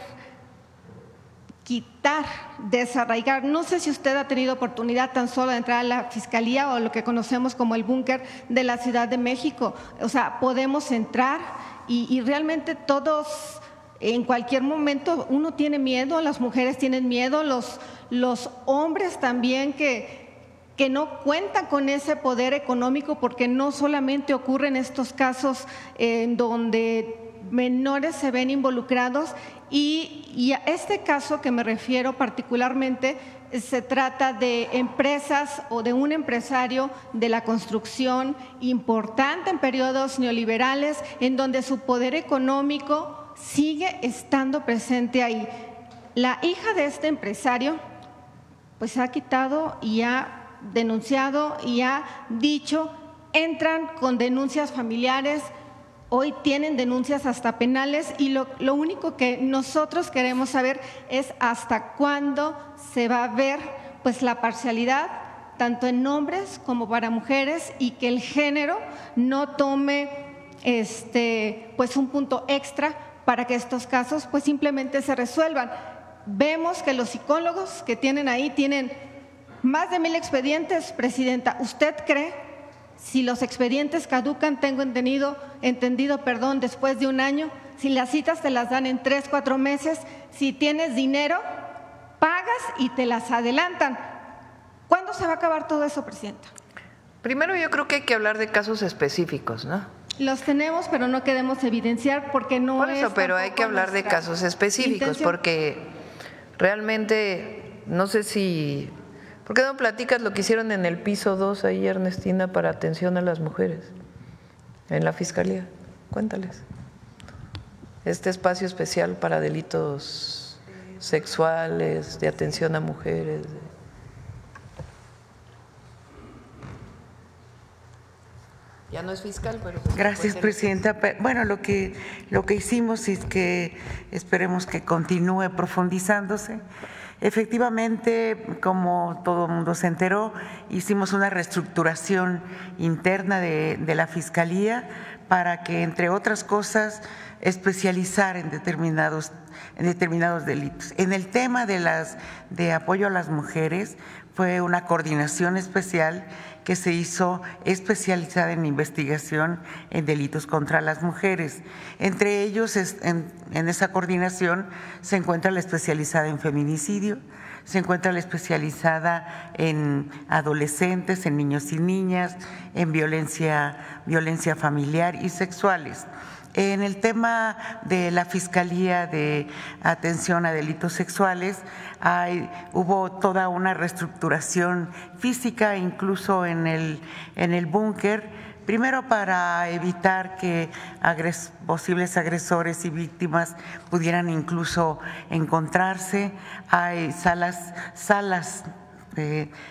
quitar, desarraigar. No sé si usted ha tenido oportunidad tan solo de entrar a la Fiscalía o lo que conocemos como el búnker de la Ciudad de México. O sea, podemos entrar y realmente todos, en cualquier momento, uno tiene miedo, las mujeres tienen miedo, los hombres también que que no cuentan con ese poder económico, porque no solamente ocurren estos casos en donde menores se ven involucrados, y a este caso que me refiero particularmente se trata de empresas o de un empresario de la construcción importante en periodos neoliberales, en donde su poder económico sigue estando presente ahí. La hija de este empresario pues ha quitado y ha denunciado y ha dicho, entran con denuncias familiares, hoy tienen denuncias hasta penales, y lo único que nosotros queremos saber es hasta cuándo se va a ver pues la parcialidad tanto en hombres como para mujeres, y que el género no tome pues un punto extra para que estos casos pues simplemente se resuelvan. Vemos que los psicólogos que tienen ahí tienen más de 1000 expedientes, Presidenta. ¿Usted cree, si los expedientes caducan, tengo entendido, después de un año, si las citas te las dan en 3, 4 meses, si tienes dinero, pagas y te las adelantan? ¿Cuándo se va a acabar todo eso, Presidenta? Primero yo creo que hay que hablar de casos específicos, ¿no? Los tenemos, pero no queremos evidenciar porque no Por eso, es pero hay que hablar de casos específicos, intención. Porque realmente no sé si… ¿Por qué no platicas lo que hicieron en el piso 2 ahí, Ernestina, para atención a las mujeres en la Fiscalía? Cuéntales. Este espacio especial para delitos sexuales, de atención a mujeres. Ya no es fiscal, pero… Gracias, Presidenta. Bueno, lo que hicimos es que esperemos que continúe profundizándose. Efectivamente, como todo el mundo se enteró, hicimos una reestructuración interna de la Fiscalía para que, entre otras cosas, especializar en determinados delitos. En el tema de apoyo a las mujeres, fue una coordinación especial que se hizo especializada en investigación en delitos contra las mujeres. Entre ellos, en esa coordinación se encuentra la especializada en feminicidio, se encuentra la especializada en adolescentes, en niños y niñas, en violencia familiar y sexuales. En el tema de la Fiscalía de Atención a Delitos Sexuales, hubo toda una reestructuración física, incluso en el búnker, primero para evitar que posibles agresores y víctimas pudieran incluso encontrarse. Hay salas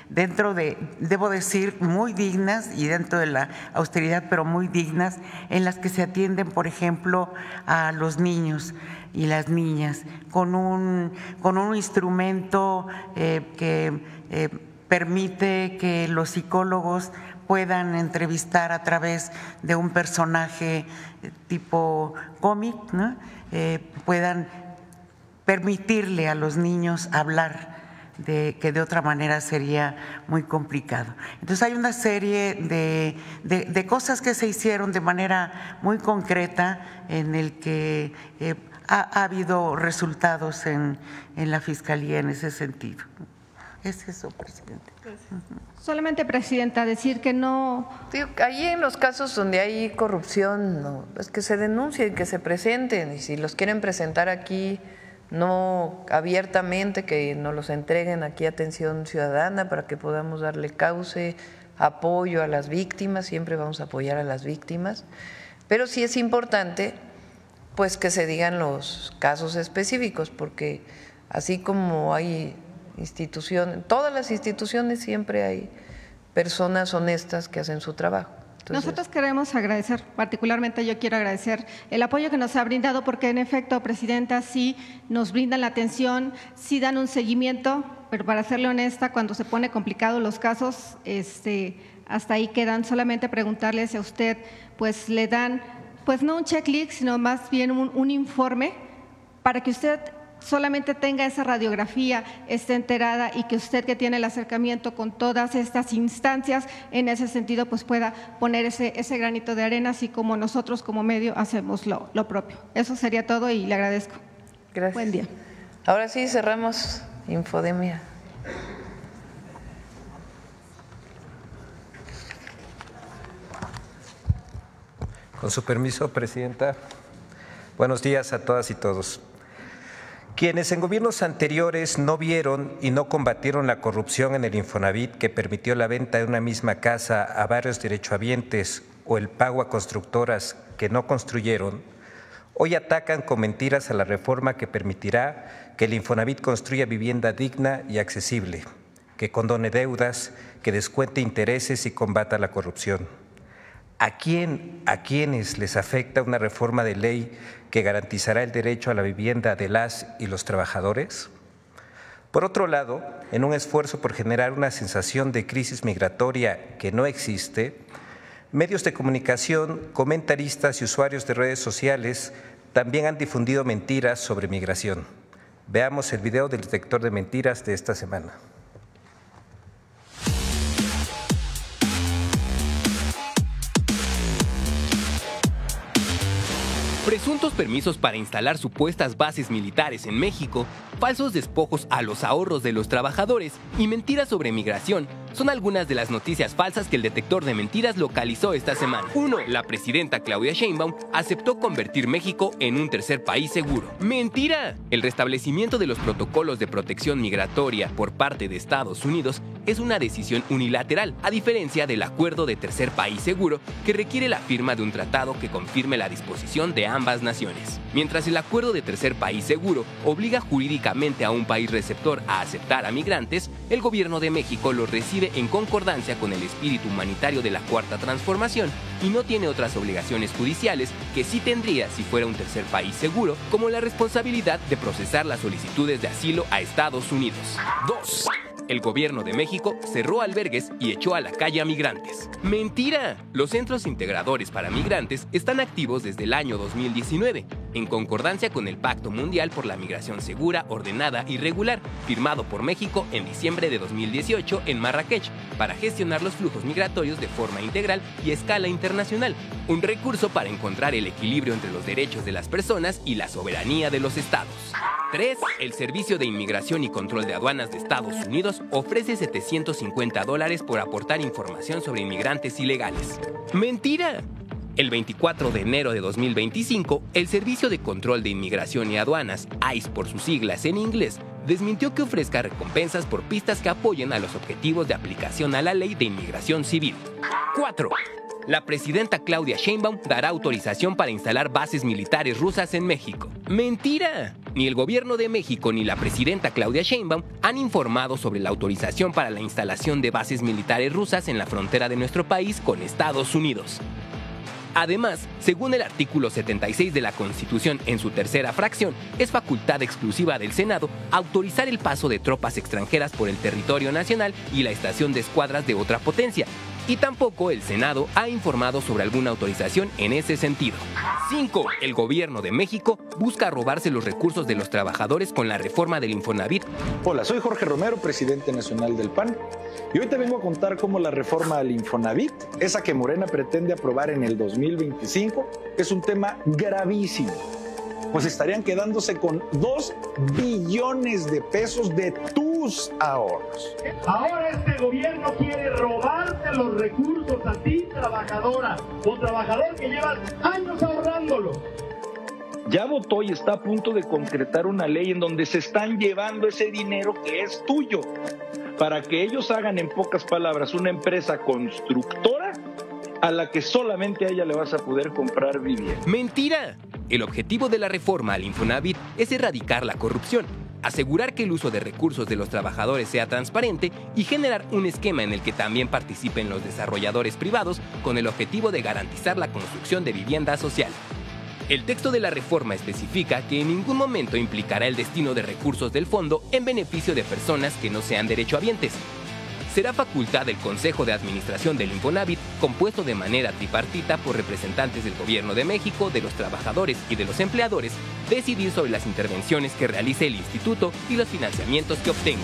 dentro de, debo decir, muy dignas y dentro de la austeridad, pero muy dignas, en las que se atienden, por ejemplo, a los niños y las niñas con un instrumento que permite que los psicólogos puedan entrevistar a través de un personaje tipo cómic, ¿no? Puedan permitirle a los niños hablar, que de otra manera sería muy complicado. Entonces hay una serie de cosas que se hicieron de manera muy concreta en el que ha habido resultados en la Fiscalía en ese sentido. Es eso, Presidente. Solamente, Presidenta, decir que no… Ahí en los casos donde hay corrupción, no, es que se denuncien, que se presenten, y si los quieren presentar aquí, no abiertamente, que nos los entreguen aquí a Atención Ciudadana para que podamos darle cauce, apoyo a las víctimas, siempre vamos a apoyar a las víctimas, pero sí es importante pues que se digan los casos específicos, porque así como hay instituciones, todas las instituciones siempre hay personas honestas que hacen su trabajo. Entonces, nosotros queremos agradecer, particularmente yo quiero agradecer el apoyo que nos ha brindado, porque en efecto, Presidenta, sí nos brindan la atención, sí dan un seguimiento, pero para serle honesta, cuando se pone complicado los casos, hasta ahí quedan. Solamente preguntarle si a usted pues le dan, pues no un checklist, sino más bien un informe para que usted solamente tenga esa radiografía, esté enterada, y que usted, que tiene el acercamiento con todas estas instancias, en ese sentido pues pueda poner ese granito de arena, así como nosotros como medio hacemos lo propio. Eso sería todo y le agradezco. Gracias. Buen día. Ahora sí cerramos Infodemia. Con su permiso, Presidenta. Buenos días a todas y todos. Quienes en gobiernos anteriores no vieron y no combatieron la corrupción en el Infonavit que permitió la venta de una misma casa a varios derechohabientes o el pago a constructoras que no construyeron, hoy atacan con mentiras a la reforma que permitirá que el Infonavit construya vivienda digna y accesible, que condone deudas, que descuente intereses y combata la corrupción. ¿A quiénes les afecta una reforma de ley que garantizará el derecho a la vivienda de las y los trabajadores? Por otro lado, en un esfuerzo por generar una sensación de crisis migratoria que no existe, medios de comunicación, comentaristas y usuarios de redes sociales también han difundido mentiras sobre migración. Veamos el video del detector de mentiras de esta semana. Presuntos permisos para instalar supuestas bases militares en México, falsos despojos a los ahorros de los trabajadores y mentiras sobre migración son algunas de las noticias falsas que el detector de mentiras localizó esta semana. 1. La presidenta Claudia Sheinbaum aceptó convertir México en un tercer país seguro. ¡Mentira! El restablecimiento de los protocolos de protección migratoria por parte de Estados Unidos es una decisión unilateral, a diferencia del acuerdo de tercer país seguro que requiere la firma de un tratado que confirme la disposición de ambas naciones. Mientras el acuerdo de tercer país seguro obliga jurídicamente a un país receptor a aceptar a migrantes, el gobierno de México los recibe en concordancia con el espíritu humanitario de la Cuarta Transformación y no tiene otras obligaciones judiciales que sí tendría si fuera un tercer país seguro, como la responsabilidad de procesar las solicitudes de asilo a Estados Unidos. 2. El gobierno de México cerró albergues y echó a la calle a migrantes. ¡Mentira! Los centros integradores para migrantes están activos desde el año 2019, en concordancia con el Pacto Mundial por la Migración Segura, Ordenada y Regular, firmado por México en diciembre de 2018 en Marrakech, para gestionar los flujos migratorios de forma integral y a escala internacional, un recurso para encontrar el equilibrio entre los derechos de las personas y la soberanía de los estados. 3. El Servicio de Inmigración y Control de Aduanas de Estados Unidos ofrece $750 por aportar información sobre inmigrantes ilegales. ¡Mentira! El 24 de enero de 2025, el Servicio de Control de Inmigración y Aduanas, ICE por sus siglas en inglés, desmintió que ofrezca recompensas por pistas que apoyen a los objetivos de aplicación a la Ley de Inmigración Civil. 4. La presidenta Claudia Sheinbaum dará autorización para instalar bases militares rusas en México. ¡Mentira! Ni el gobierno de México ni la presidenta Claudia Sheinbaum han informado sobre la autorización para la instalación de bases militares rusas en la frontera de nuestro país con Estados Unidos. Además, según el artículo 76 de la Constitución en su tercera fracción, es facultad exclusiva del Senado autorizar el paso de tropas extranjeras por el territorio nacional y la estación de escuadras de otra potencia. Y tampoco el Senado ha informado sobre alguna autorización en ese sentido. 5. El gobierno de México busca robarse los recursos de los trabajadores con la reforma del Infonavit. Hola, soy Jorge Romero, presidente nacional del PAN, y hoy te vengo a contar cómo la reforma al Infonavit, esa que Morena pretende aprobar en el 2025, es un tema gravísimo. Pues estarían quedándose con 2 billones de pesos de tus ahorros. Ahora este gobierno quiere robarte los recursos a ti, trabajadora o trabajador que llevas años ahorrándolo. Ya votó y está a punto de concretar una ley en donde se están llevando ese dinero que es tuyo, para que ellos hagan, en pocas palabras, una empresa constructora a la que solamente a ella le vas a poder comprar vivienda. ¡Mentira! El objetivo de la reforma al Infonavit es erradicar la corrupción, asegurar que el uso de recursos de los trabajadores sea transparente y generar un esquema en el que también participen los desarrolladores privados con el objetivo de garantizar la construcción de vivienda social. El texto de la reforma especifica que en ningún momento implicará el destino de recursos del fondo en beneficio de personas que no sean derechohabientes. Será facultad del Consejo de Administración del Infonavit, compuesto de manera tripartita por representantes del Gobierno de México, de los trabajadores y de los empleadores, decidir sobre las intervenciones que realice el instituto y los financiamientos que obtenga.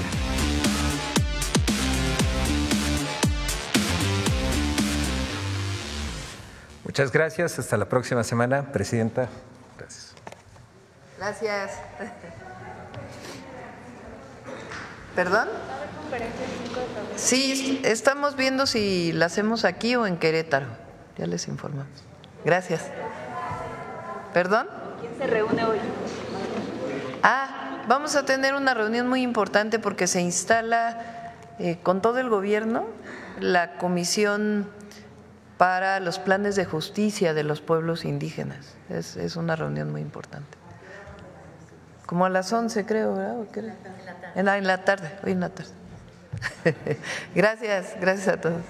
Muchas gracias. Hasta la próxima semana, Presidenta. Gracias. Gracias. ¿Perdón? Sí, estamos viendo si la hacemos aquí o en Querétaro. Ya les informamos. Gracias. ¿Perdón? ¿Quién se reúne hoy? Vamos a tener una reunión muy importante porque se instala con todo el gobierno la Comisión para los Planes de Justicia de los Pueblos Indígenas. Es una reunión muy importante. Como a las 11 creo, ¿verdad? En la tarde, hoy en la tarde. Gracias a todos.